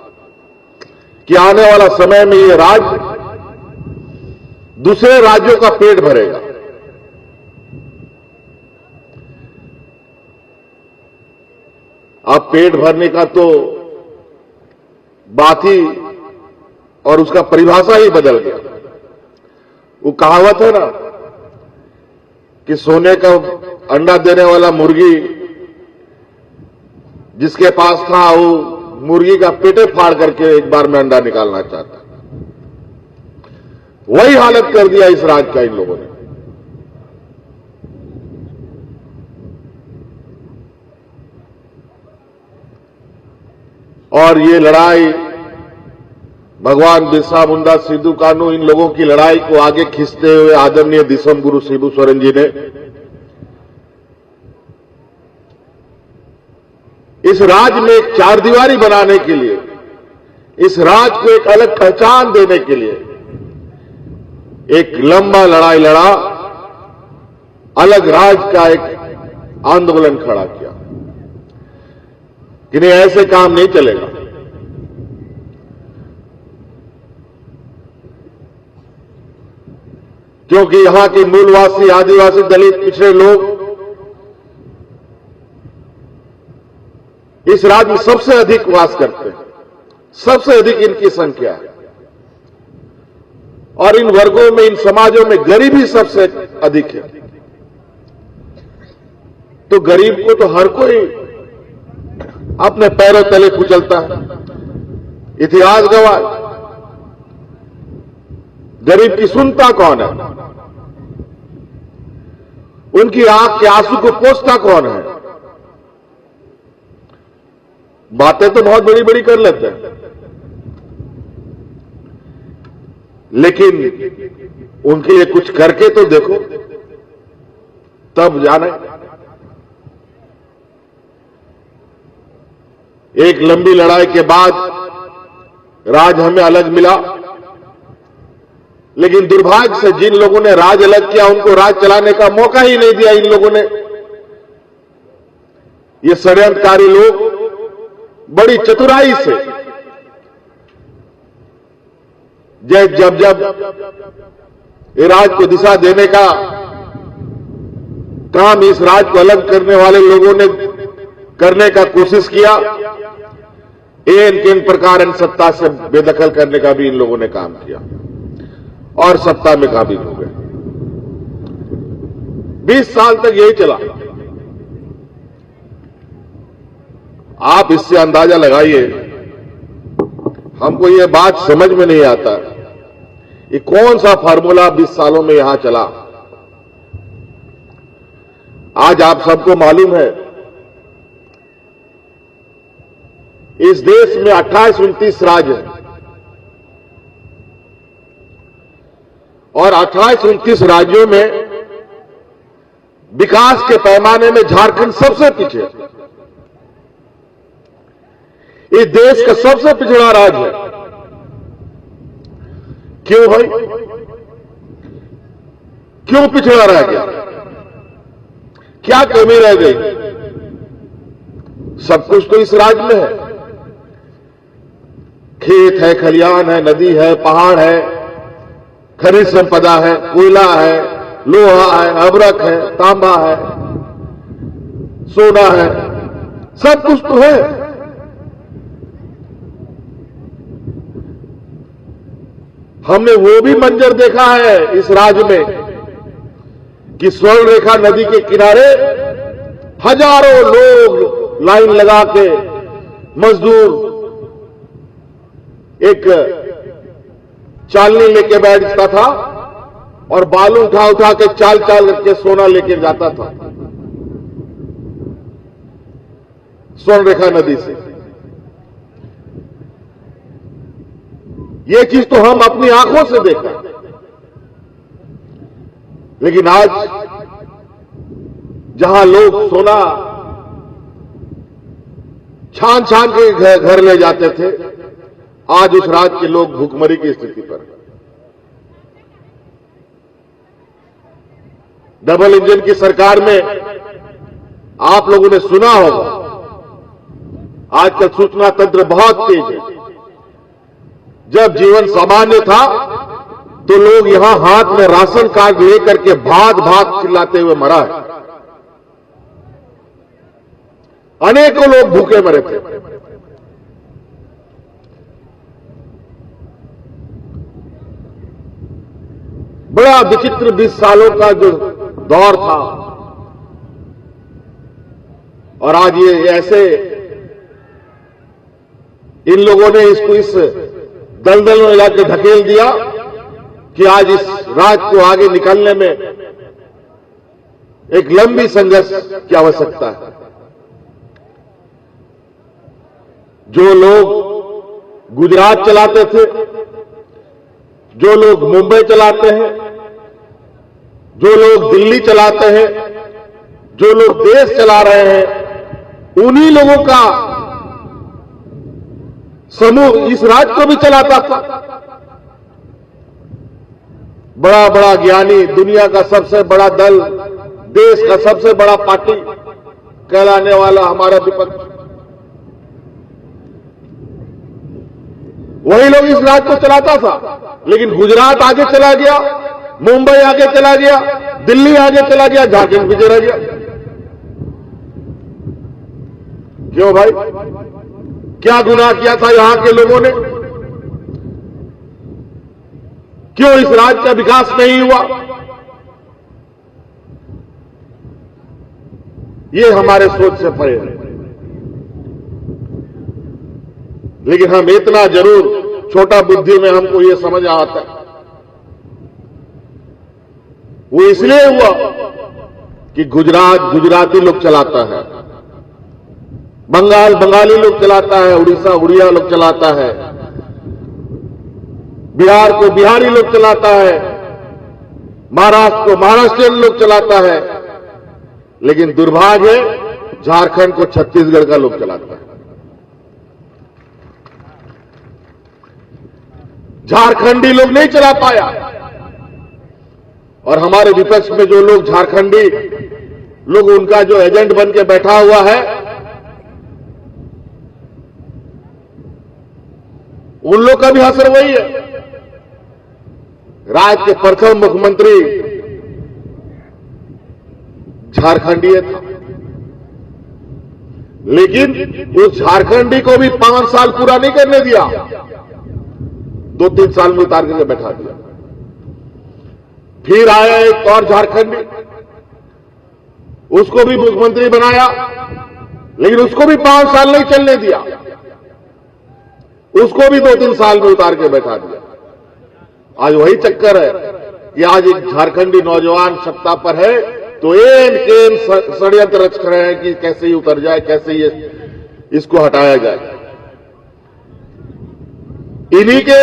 कि आने वाला समय में ये राज्य दूसरे राज्यों का पेट भरेगा। अब पेट भरने का तो बात ही और उसका परिभाषा ही बदल गया। वो कहावत है ना कि सोने का अंडा देने वाला मुर्गी जिसके पास था, वो मुर्गी का पेटे फाड़ करके एक बार में अंडा निकालना चाहता। वही हालत कर दिया इस राज्य का इन लोगों ने। और ये लड़ाई भगवान बिरसा मुंडा, सिद्धू कानू, इन लोगों की लड़ाई को आगे खींचते हुए आदरणीय दिसम गुरु शिबू सोरेन जी ने इस राज्य में एक चारदीवारी बनाने के लिए, इस राज्य को एक अलग पहचान देने के लिए एक लंबा लड़ाई लड़ा, अलग राज्य का एक आंदोलन खड़ा किया कि नहीं, ऐसे काम नहीं चलेगा। क्योंकि यहां के मूलवासी, आदिवासी, दलित, पिछड़े लोग इस राज्य में सबसे अधिक वास करते हैं, सबसे अधिक इनकी संख्या है। और इन वर्गों में, इन समाजों में गरीबी सबसे अधिक है। तो गरीब को तो हर कोई अपने पैरों तले कुचलता है। इतिहास गवाह, गरीब की सुनता कौन है? उनकी आंख के आंसू को पोंछता कौन है? बातें तो बहुत बड़ी बड़ी कर लेते हैं, लेकिन उनके लिए कुछ करके तो देखो, तब जाने। एक लंबी लड़ाई के बाद राज हमें अलग मिला, लेकिन दुर्भाग्य से जिन लोगों ने राज अलग किया उनको राज चलाने का मौका ही नहीं दिया इन लोगों ने। ये षड्यंत्रकारी लोग बड़ी चतुराई से जब ये राज को दिशा देने का काम इस राज को अलग करने वाले लोगों ने करने का कोशिश किया, इन प्रकार इन सत्ता से बेदखल करने का भी इन लोगों ने काम किया और सत्ता में काबिज हो गए। 20 साल तक यही चला। आप इससे अंदाजा लगाइए, हमको यह बात समझ में नहीं आता ये कौन सा फार्मूला 20 सालों में यहां चला। आज आप सबको मालूम है इस देश में 28-29 राज्य हैं और 28-29 राज्यों में विकास के पैमाने में झारखंड सबसे पीछे है। इस देश का सबसे पिछड़ा राज्य है। क्यों भाई, क्यों पिछड़ा रह गया? क्या कमी रह गई? सब कुछ तो इस राज्य में है। खेत है, खलियान है, नदी है, पहाड़ है, खनिज संपदा है, कोयला है, लोहा है, अबरक है, तांबा है, सोना है, सब कुछ तो है। हमने वो भी मंजर देखा है इस राज्य में कि स्वर्ण रेखा नदी के किनारे हजारों लोग लाइन लगा के मजदूर एक चालनी लेके बैठता था और बालू उठा उठा के चाल चाल करके सोना लेके जाता था स्वर्ण रेखा नदी से। ये चीज तो हम अपनी आंखों से देखा, लेकिन आज जहां लोग सोना छान छान के घर ले जाते थे, आज उस राज्य के लोग भूखमरी की स्थिति पर हैं। डबल इंजन की सरकार में आप लोगों ने सुना होगा आजकल सूचना तंत्र बहुत तेज है। जब जीवन सामान्य था तो लोग यहां हाथ में राशन कार्ड लेकर के भाग भाग चिल्लाते हुए मरा है। अनेकों लोग भूखे मरे थे। बड़ा विचित्र 20 सालों का जो दौर था और आज ये ऐसे इन लोगों ने इसको इस दलदल में लाके ढकेल दिया कि आज इस राज्य को आगे निकालने में एक लंबी संघर्ष की आवश्यकता है। जो लोग गुजरात चलाते थे, जो लोग मुंबई चलाते हैं, जो लोग दिल्ली चलाते हैं, जो लोग देश चला रहे हैं, उन्हीं लोगों का समूह इस राज्य को भी चलाता था। बड़ा बड़ा ज्ञानी, दुनिया का सबसे बड़ा दल, देश का सबसे बड़ा पार्टी कहलाने वाला हमारा विपक्ष, वही लोग इस राज्य को चलाता था। लेकिन गुजरात आगे चला गया, मुंबई आगे चला गया, दिल्ली आगे चला गया, झारखंड पीछे रह गया। क्यों भाई, क्या गुनाह किया था यहां के लोगों ने? क्यों इस राज्य का विकास नहीं हुआ? ये हमारे सोच से परे है। लेकिन हम इतना जरूर छोटा बुद्धि में हमको ये समझ आता है, वो इसलिए हुआ कि गुजरात गुजराती लोग चलाता है, बंगाल बंगाली लोग चलाता है, उड़ीसा उड़िया लोग चलाता है, बिहार को बिहारी लोग चलाता है, महाराष्ट्र को महाराष्ट्रियन लोग चलाता है, लेकिन दुर्भाग्य है झारखंड को छत्तीसगढ़ का लोग चलाता है। झारखंडी लोग नहीं चला पाया। और हमारे विपक्ष में जो लोग झारखंडी लोग उनका जो एजेंट बन के बैठा हुआ है, उन लोग का भी असर वही है। राज्य के प्रथम मुख्यमंत्री झारखंडी था, लेकिन उस झारखंडी को भी 5 साल पूरा नहीं करने दिया, 2-3 साल में उतार करके बैठा दिया। फिर आया एक और झारखंडी, उसको भी मुख्यमंत्री बनाया, लेकिन उसको भी 5 साल नहीं चलने दिया, उसको भी 2-3 साल में उतार के बैठा दिया। आज वही चक्कर है कि आज एक झारखंडी नौजवान सत्ता पर है तो एन केन षड्यंत्र रच रहे हैं कि कैसे ही उतर जाए, कैसे ही इसको हटाया जाए। इन्हीं के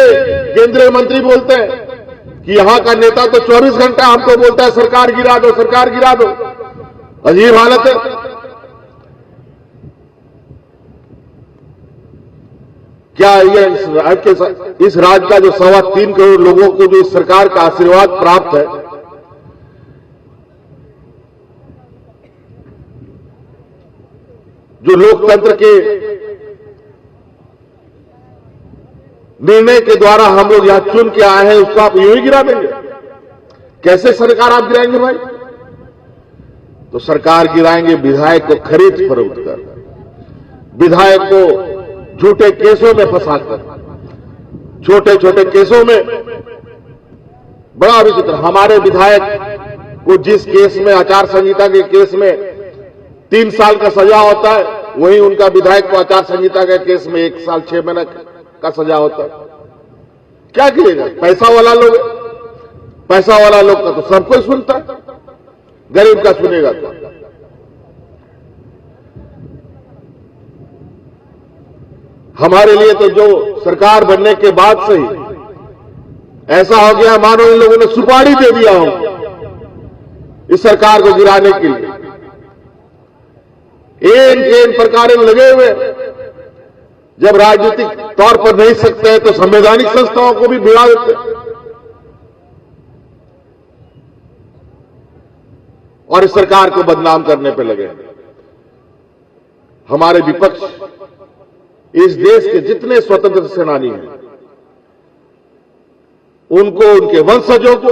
केंद्रीय मंत्री बोलते हैं कि यहां का नेता तो 24 घंटा हमको बोलता है सरकार गिरा दो, सरकार गिरा दो। अजीब हालत है। क्या ये इस राज्य का जो 3.25 करोड़ लोगों को जो इस सरकार का आशीर्वाद प्राप्त है, जो लोकतंत्र के निर्णय के द्वारा हम लोग यहां चुन के आए हैं, उसको आप यूं ही गिरा देंगे? कैसे सरकार आप गिराएंगे भाई? तो सरकार गिराएंगे विधायक को खरीद फरोख्त कर, विधायक को झूठे केसों में फंसाकर, छोटे छोटे केसों में। बड़ा विचित्र, हमारे विधायक को जिस केस में, आचार संहिता के केस में 3 साल का सजा होता है, वहीं उनका विधायक को आचार संहिता के केस में 1 साल 6 महीने का सजा होता है। क्या करेगा? पैसा वाला लोग, पैसा वाला लोग का तो सब कोई सुनता है, गरीब का सुनेगा तो। हमारे लिए तो जो सरकार बनने के बाद से ही ऐसा हो गया मानो इन लोगों ने सुपारी दे दिया हो इस सरकार को गिराने के लिए। एन प्रकार लगे हुए, जब राजनीतिक तौर पर नहीं सकते हैं तो संवैधानिक संस्थाओं को भी भिड़ा देते और इस सरकार को बदनाम करने पर लगे। हमारे विपक्ष इस देश के जितने स्वतंत्र सेनानी हैं, उनको, उनके वंशजों को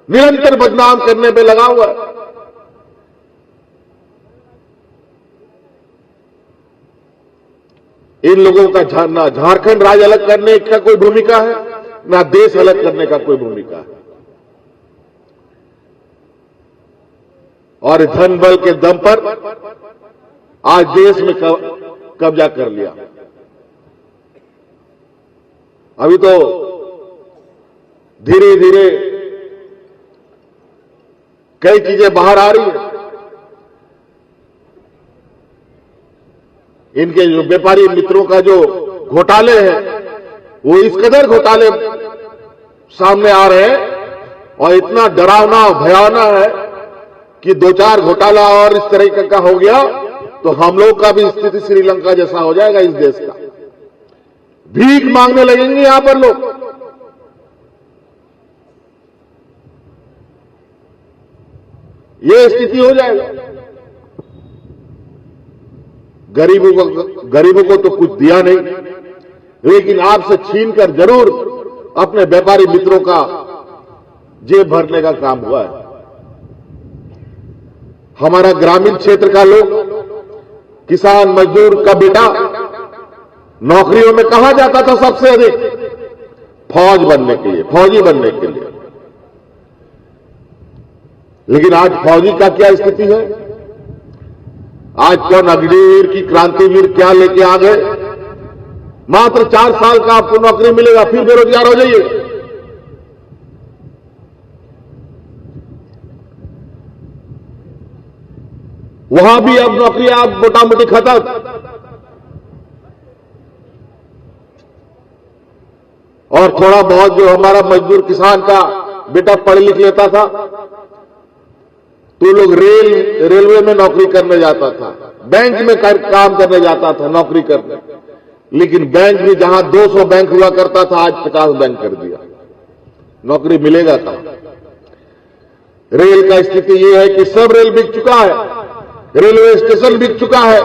निरंतर बदनाम करने पे लगा हुआ है। इन लोगों का ना झारखंड राज्य अलग करने का कोई भूमिका है, ना देश अलग करने का कोई भूमिका है। और धन बल के दम पर आज देश में कब्जा कर लिया। अभी तो धीरे धीरे कई चीजें बाहर आ रही है। इनके जो व्यापारी मित्रों का जो घोटाले हैं, वो इस कदर घोटाले सामने आ रहे हैं और इतना डरावना भयावना है कि 2-4 घोटाला और इस तरह का हो गया तो हम लोग का भी स्थिति श्रीलंका जैसा हो जाएगा। इस देश का भीख मांगने लगेंगे यहां पर लोग। ये स्थिति हो जाएगा। गरीबों को तो कुछ दिया नहीं, लेकिन आपसे छीनकर जरूर अपने व्यापारी मित्रों का जेब भरने का काम हुआ है। हमारा ग्रामीण क्षेत्र का लोग, किसान मजदूर का बेटा नौकरियों में कहा जाता था सबसे अधिक? फौज बनने के लिए, फौजी बनने के लिए। लेकिन आज फौजी का क्या स्थिति है? आज कौन अग्निवीर की क्रांतिवीर क्या लेके आ गए? मात्र 4 साल का आपको नौकरी मिलेगा, फिर बेरोजगार हो जाइए। वहां भी अब नौकरी आप मोटा मोटी खत्म। और थोड़ा बहुत जो हमारा मजदूर किसान का बेटा पढ़ लिख लेता था तो लोग रेलवे में नौकरी करने जाता था, बैंक में काम करने जाता था नौकरी करने। लेकिन बैंक भी जहां 200 बैंक हुआ करता था आज 50 बैंक कर दिया। नौकरी मिलेगा कहां? रेल का स्थिति यह है कि सब रेल बिक चुका है, रेलवे स्टेशन बिक चुका है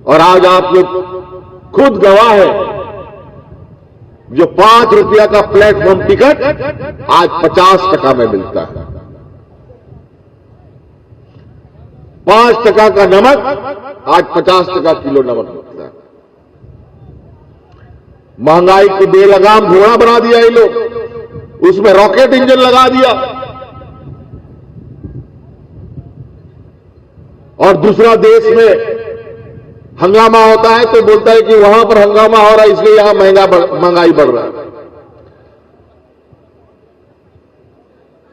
और आज आप लोग खुद गवाह है। जो 5 रुपया का प्लेटफॉर्म टिकट आज 50 टका में मिलता है। 5 टका का नमक आज 50 टका किलो नमक मिलता है। महंगाई को बेलगाम घोड़ा बना दिया ये लोग, उसमें रॉकेट इंजन लगा दिया। और दूसरा देश में हंगामा होता है तो बोलता है कि वहां पर हंगामा हो रहा है इसलिए यहां महंगाई बढ़ रहा है।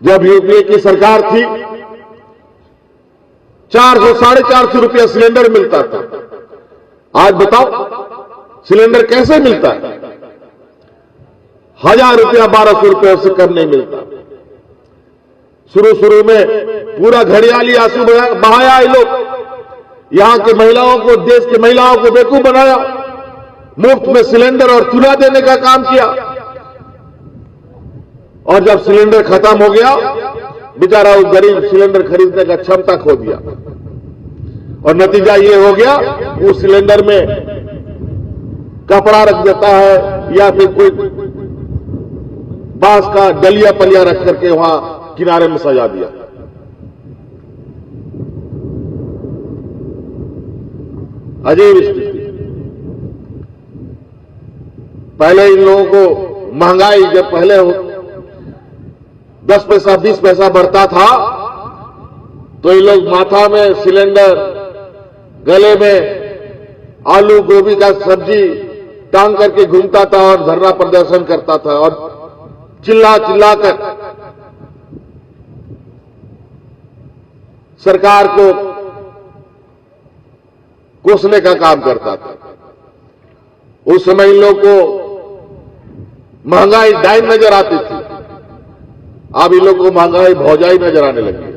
जब यूपीए की सरकार थी 400 450 रुपया सिलेंडर मिलता था। आज बताओ सिलेंडर कैसे मिलता है? 1000 रुपया 1200 रुपये से कम नहीं मिलता। शुरू में पूरा घड़ियाली आंसू बहाया ये लोग, यहां के महिलाओं को, देश की महिलाओं को बेवकूफ बनाया, मुफ्त में सिलेंडर और चूल्हा देने का काम किया। और जब सिलेंडर खत्म हो गया बेचारा वो गरीब सिलेंडर खरीदने का क्षमता खो दिया और नतीजा ये हो गया उस सिलेंडर में कपड़ा रख देता है या फिर कोई बांस का डलिया पलिया रख करके वहां किनारे में सजा दिया। अजीब स्थिति। पहले इन लोगों को महंगाई जब पहले 10 पैसा 20 पैसा बढ़ता था तो ये लोग माथा में सिलेंडर, गले में आलू गोभी का सब्जी टांग करके घूमता था और धरना प्रदर्शन करता था और चिल्ला कर सरकार को कोसने का काम करता था। उस समय इन लोगों को महंगाई डाइन नजर आती थी, अब इन लोगों को महंगाई भौजाई नजर आने लगी।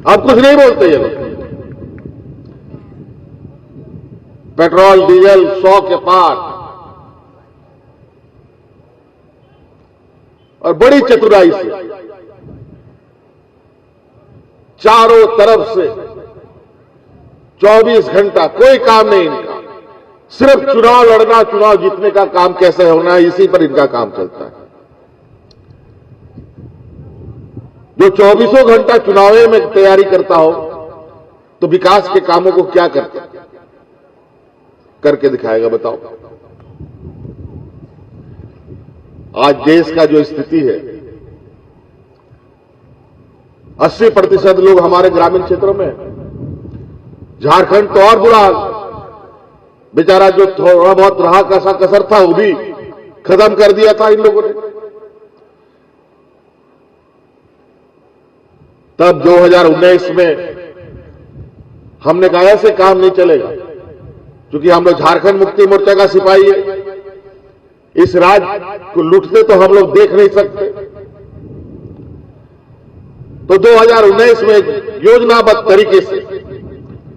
अब कुछ नहीं बोलते ये लोग। पेट्रोल डीजल 100 के पार और बड़ी चतुराई से चारों तरफ से 24 घंटा कोई काम नहीं इनका, सिर्फ चुनाव लड़ना, चुनाव जीतने का काम कैसे होना है इसी पर इनका काम चलता है। जो 24 घंटा चुनाव में तैयारी करता हो तो विकास के कामों को क्या करके दिखाएगा बताओ। आज देश का जो स्थिति है 80% लोग हमारे ग्रामीण क्षेत्रों में, झारखंड तो और बुरा हाल। बेचारा जो थोड़ा बहुत रहा कैसा कसर था वो भी खत्म कर दिया था इन लोगों ने। तब 2019 में हमने कहा ऐसे काम नहीं चलेगा, क्योंकि हम लोग झारखंड मुक्ति मोर्चा का सिपाही है, इस राज्य को लूटते तो हम लोग देख नहीं सकते। तो 2019 में योजनाबद्ध तरीके से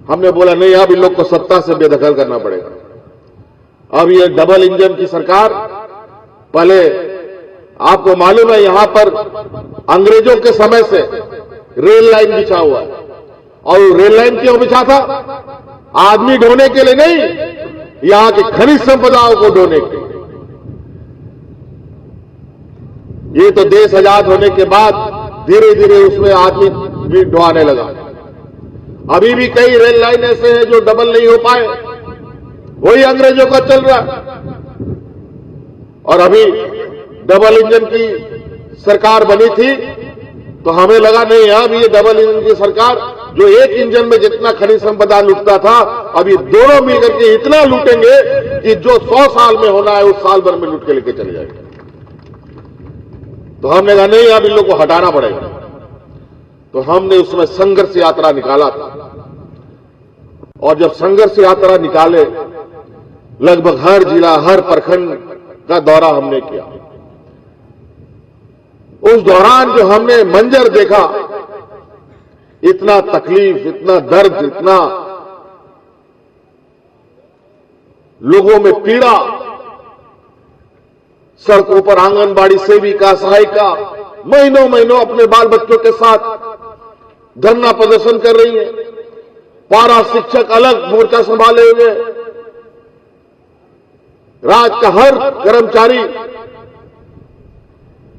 हमने बोला नहीं, अब इन लोग को सत्ता से बेदखल करना पड़ेगा। अब ये डबल इंजन की सरकार, पहले आपको मालूम है यहां पर अंग्रेजों के समय से रेल लाइन बिछा हुआ है, और रेल लाइन क्यों बिछा था? आदमी ढोने के लिए नहीं, यहां की खनिज संपदाओं को ढोने के लिए। ये तो देश आजाद होने के बाद धीरे धीरे उसमें आदमी भी ढोने लगा। अभी भी कई रेल लाइन ऐसे हैं जो डबल नहीं हो पाए, वही अंग्रेजों का चल रहा है। और अभी डबल इंजन की सरकार बनी थी तो हमें लगा नहीं, अब ये डबल इंजन की सरकार जो एक इंजन में जितना खनिज संपदा लूटता था, अब ये दोनों मिलकर के इतना लूटेंगे कि जो 100 साल में होना है उस साल भर में लूट के लेके चले जाएंगे। तो हमने कहा नहीं, अब इन लोग को हटाना पड़ेगा। तो हमने उसमें संघर्ष यात्रा निकाला था, और जब संघर्ष यात्रा निकाले लगभग हर जिला, हर प्रखंड का दौरा हमने किया। उस दौरान जो हमने मंजर देखा, इतना तकलीफ, इतना दर्द, इतना लोगों में पीड़ा, सड़कों पर आंगनबाड़ी सेविका, सहायिका महीनों महीनों अपने बाल बच्चों के साथ धरना प्रदर्शन कर रही है। पारा शिक्षक अलग मोर्चा संभाले हुए, राज का हर कर्मचारी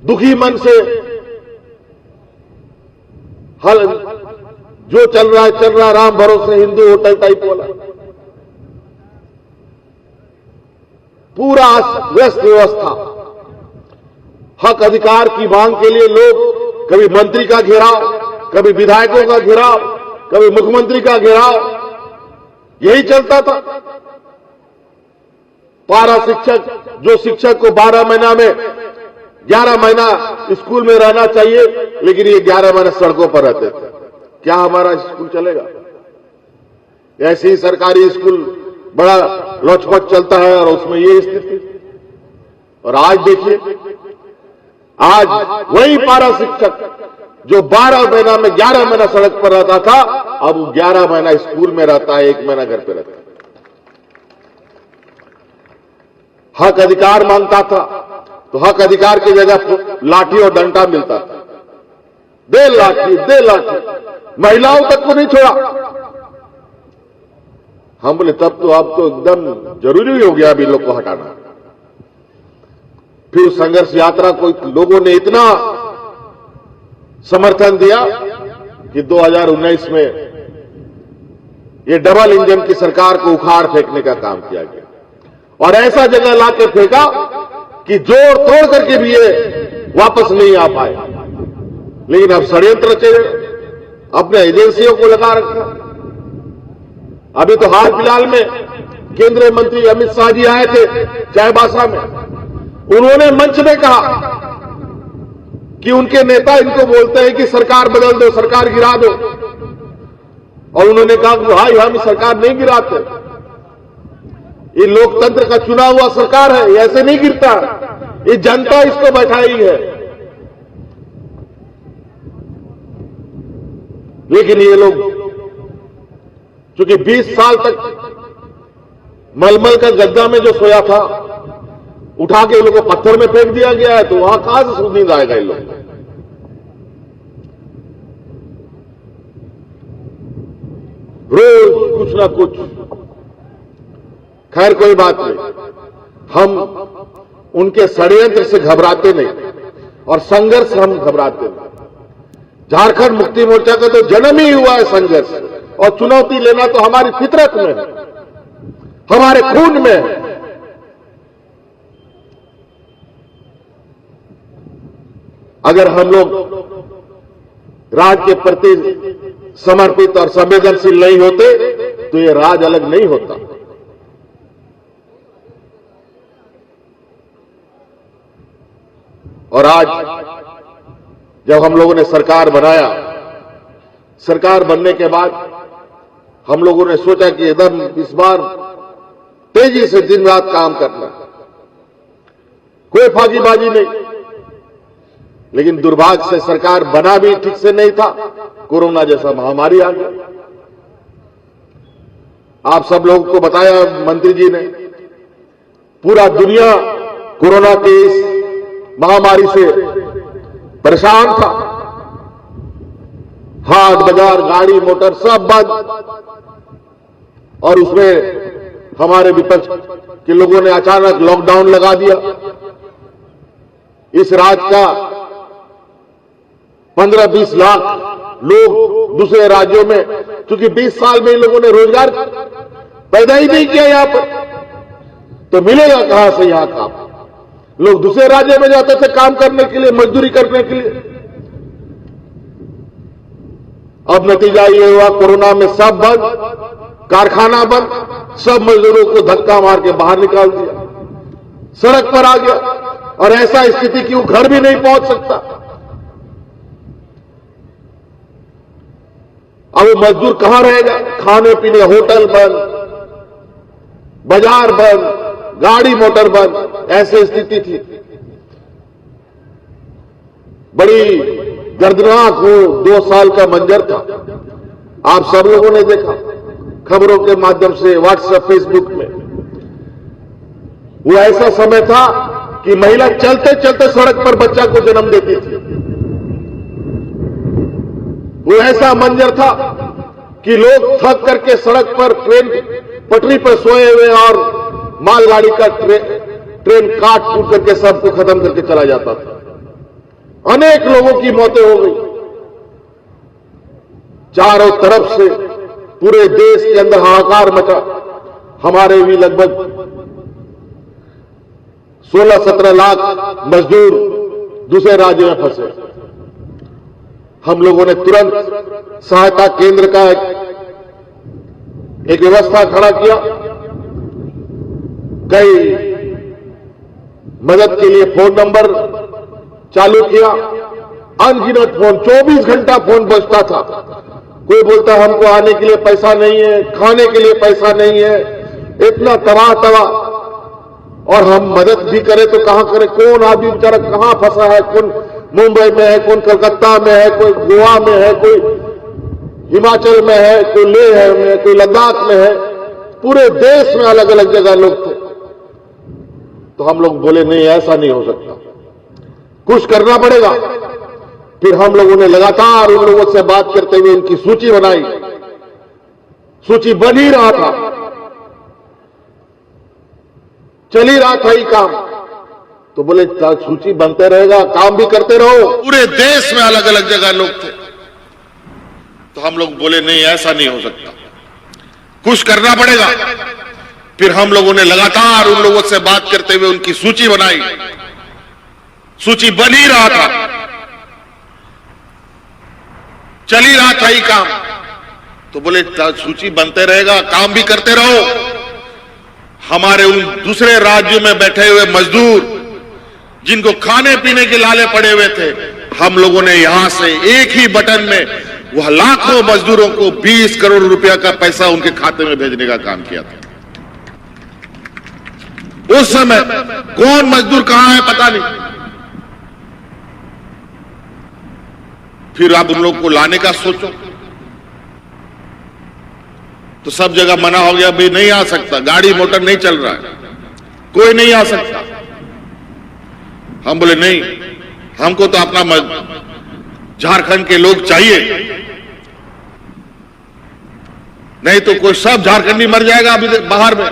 दुखी मन से हल जो चल रहा है, राम भरोसे हिंदू होटल टाइप वाला, पूरा व्यस्त व्यवस्था। हक अधिकार की मांग के लिए लोग कभी मंत्री का घेराव, कभी विधायकों का घेराव, कभी मुख्यमंत्री का घेराव, यही चलता था। पारा शिक्षक, जो शिक्षक को 12 महीना में 11 महीना स्कूल में रहना चाहिए, लेकिन ये 11 महीने सड़कों पर रहते थे। क्या हमारा स्कूल चलेगा? ऐसे ही सरकारी स्कूल बड़ा लौचपट चलता है और उसमें ये स्थिति। और आज देखिए, आज वही पारा शिक्षक जो 12 महीना में 11 महीना सड़क पर रहता था, अब वो 11 महीना स्कूल में रहता है, 1 महीना घर पे रहता है। हक अधिकार मांगता था तो हक अधिकार की जगह लाठी और डंडा मिलता था। दे लाठी, दे लाठी, महिलाओं तक को नहीं छोड़ा। हम बोले तब तो अब तो एकदम जरूरी हो गया अभी लोग को हटाना। फिर संघर्ष यात्रा को लोगों ने इतना समर्थन दिया कि 2019 में ये डबल इंजन की सरकार को उखाड़ फेंकने का काम किया गया और ऐसा जगह लाके फेंका कि जोड़ तोड़ करके भी ये वापस नहीं आ पाए। लेकिन अब षड्यंत्र रचे, अपने एजेंसियों को लगा रखा। अभी तो हाल फिलहाल में केंद्रीय मंत्री अमित शाह जी आए थे चाईबासा में। उन्होंने मंच में कहा कि उनके नेता इनको बोलते हैं कि सरकार बदल दो, सरकार गिरा दो, और उन्होंने कहा कि भाई हम सरकार नहीं गिराते, ये लोकतंत्र का चुना हुआ सरकार है, ये ऐसे नहीं गिरता, ये जनता इसको बैठाई है। लेकिन ये लोग चूंकि 20 साल तक मलमल का गद्दा में जो सोया था, उठा के इन लोगों को पत्थर में फेंक दिया गया है, तो वहां कहां से नींद आएगा इन लोग? रोज कुछ ना कुछ। खैर कोई बात नहीं, हम उनके षड्यंत्र से घबराते नहीं और संघर्ष से हम घबराते नहीं। झारखंड मुक्ति मोर्चा का तो जन्म ही हुआ है संघर्ष, और चुनौती लेना तो हमारी फितरत में है, हमारे खून में है। अगर हम लोग राज के प्रति समर्पित और संवेदनशील नहीं होते तो ये राज अलग नहीं होता। और आज जब हम लोगों ने सरकार बनाया, सरकार बनने के बाद हम लोगों ने सोचा कि एकदम इस बार तेजी से दिन रात काम करना, कोई फाकीबाजी नहीं। लेकिन दुर्भाग्य से सरकार बना भी ठीक से नहीं था, कोरोना जैसा महामारी आ गया। आप सब लोगों को बताया मंत्री जी ने, पूरा दुनिया कोरोना के इस महामारी से परेशान था। हाट बाजार, गाड़ी मोटर सब बंद, और उसमें हमारे विपक्ष के लोगों ने अचानक लॉकडाउन लगा दिया। इस राज्य का 15-20 लाख लोग दूसरे राज्यों में, क्योंकि 20 साल में इन लोगों ने रोजगार पैदा ही नहीं किया यहां पर, तो मिलेगा कहां से यहां काम? लोग दूसरे राज्यों में जाते थे काम करने के लिए, मजदूरी करने के लिए। अब नतीजा ये हुआ, कोरोना में सब बंद, कारखाना बंद, सब मजदूरों को धक्का मार के बाहर निकाल दिया, सड़क पर आ गया। और ऐसा स्थिति कि वो घर भी नहीं पहुंच सकता। अब वो मजदूर कहां रहेगा? खाने पीने होटल बंद, बाजार बंद, गाड़ी मोटर बंद, ऐसी स्थिति थी। बड़ी दर्दनाक वो 2 साल का मंजर था। आप सब लोगों ने देखा खबरों के माध्यम से, व्हाट्सएप, फेसबुक में। वो ऐसा समय था कि महिला चलते चलते सड़क पर बच्चा को जन्म देती थी। वो ऐसा मंजर था कि लोग थक करके सड़क पर ट्रेन पटरी पर सोए हुए और मालगाड़ी का ट्रेन काट कूट करके सबको खत्म करके चला जाता था। अनेक लोगों की मौतें हो गई। चारों तरफ से पूरे देश के अंदर हाहाकार मचा। हमारे भी लगभग 16-17 लाख मजदूर दूसरे राज्यों में फंसे। हम लोगों ने तुरंत सहायता केंद्र का एक व्यवस्था खड़ा किया। कई मदद के लिए फोन नंबर चालू किया। अनगिनत फोन, 24 घंटा फोन बजता था। कोई बोलता हमको आने के लिए पैसा नहीं है, खाने के लिए पैसा नहीं है, इतना तबाह तबाह। और हम मदद भी करें तो कहां करें? कौन आदमी बेचारा कहां फंसा है? कौन मुंबई में है, कौन कलकत्ता में है, कोई गोवा में है, कोई हिमाचल में है, कोई लेह में है, कोई लद्दाख में है। पूरे देश में अलग अलग जगह लोग थे। तो हम लोग बोले नहीं, ऐसा नहीं हो सकता, कुछ करना पड़ेगा। फिर हम लोगों ने लगातार उन लोगों से बात करते हुए उनकी सूची बनाई। सूची बन ही रहा था, चल ही रहा था ही काम। तो बोले सूची बनते रहेगा, काम भी करते रहो। पूरे देश में अलग अलग जगह लोग थे। तो हम लोग बोले नहीं, ऐसा नहीं हो सकता, कुछ करना पड़ेगा। फिर हम लोगों ने लगातार उन लोगों से बात करते हुए उनकी सूची बनाई। सूची बन ही रहा था, चल ही रहा था ही काम। तो बोले सूची बनते रहेगा, काम भी करते रहो। हमारे उन दूसरे राज्यों में बैठे हुए मजदूर जिनको खाने पीने के लाले पड़े हुए थे, हम लोगों ने यहां से एक ही बटन में वह लाखों मजदूरों को 20 करोड़ रुपया का पैसा उनके खाते में भेजने का काम किया था। उस समय कौन मजदूर कहां है पता नहीं। फिर आप उन लोगों को लाने का सोचो तो सब जगह मना हो गया, भाई नहीं आ सकता, गाड़ी मोटर नहीं चल रहा है, कोई नहीं आ सकता। हम बोले नहीं, हमको तो अपना झारखंड के लोग चाहिए, नहीं तो कोई सब झारखंडी मर जाएगा अभी बाहर में।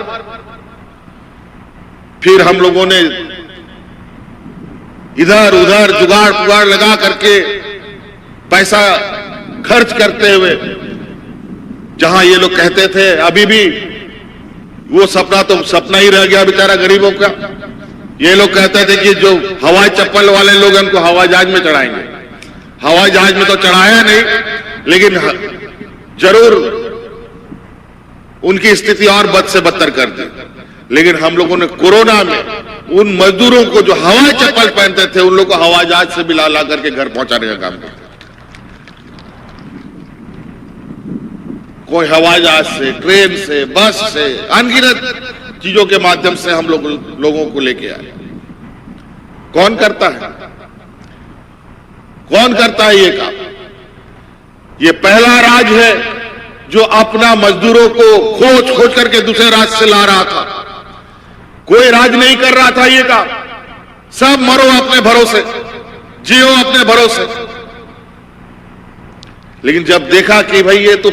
फिर हम लोगों ने इधर उधर जुगाड़ पुगाड़ लगा करके पैसा खर्च करते हुए, जहां ये लोग कहते थे अभी भी वो सपना तो सपना ही रह गया बेचारा गरीबों का। ये लोग कहते थे कि जो हवाई चप्पल वाले लोग हमको हवाई जहाज में चढ़ाएंगे। हवाई जहाज में तो चढ़ाया नहीं, लेकिन जरूर उनकी स्थिति और बद से बदतर कर दी। लेकिन हम लोगों ने कोरोना में उन मजदूरों को जो हवाई चप्पल पहनते थे उन लोग को हवाई जहाज से भी ला करके घर पहुंचाने का काम किया। कोई हवाई जहाज से, ट्रेन से, बस से, अनगिनत चीजों के माध्यम से हम लोगों को लेके आए। कौन करता है? कौन करता है ये काम? ये पहला राज्य है जो अपना मजदूरों को खोज खोज करके दूसरे राज्य से ला रहा था। कोई राज्य नहीं कर रहा था ये काम। सब मरो अपने भरोसे, जियो अपने भरोसे। लेकिन जब देखा कि भाई ये तो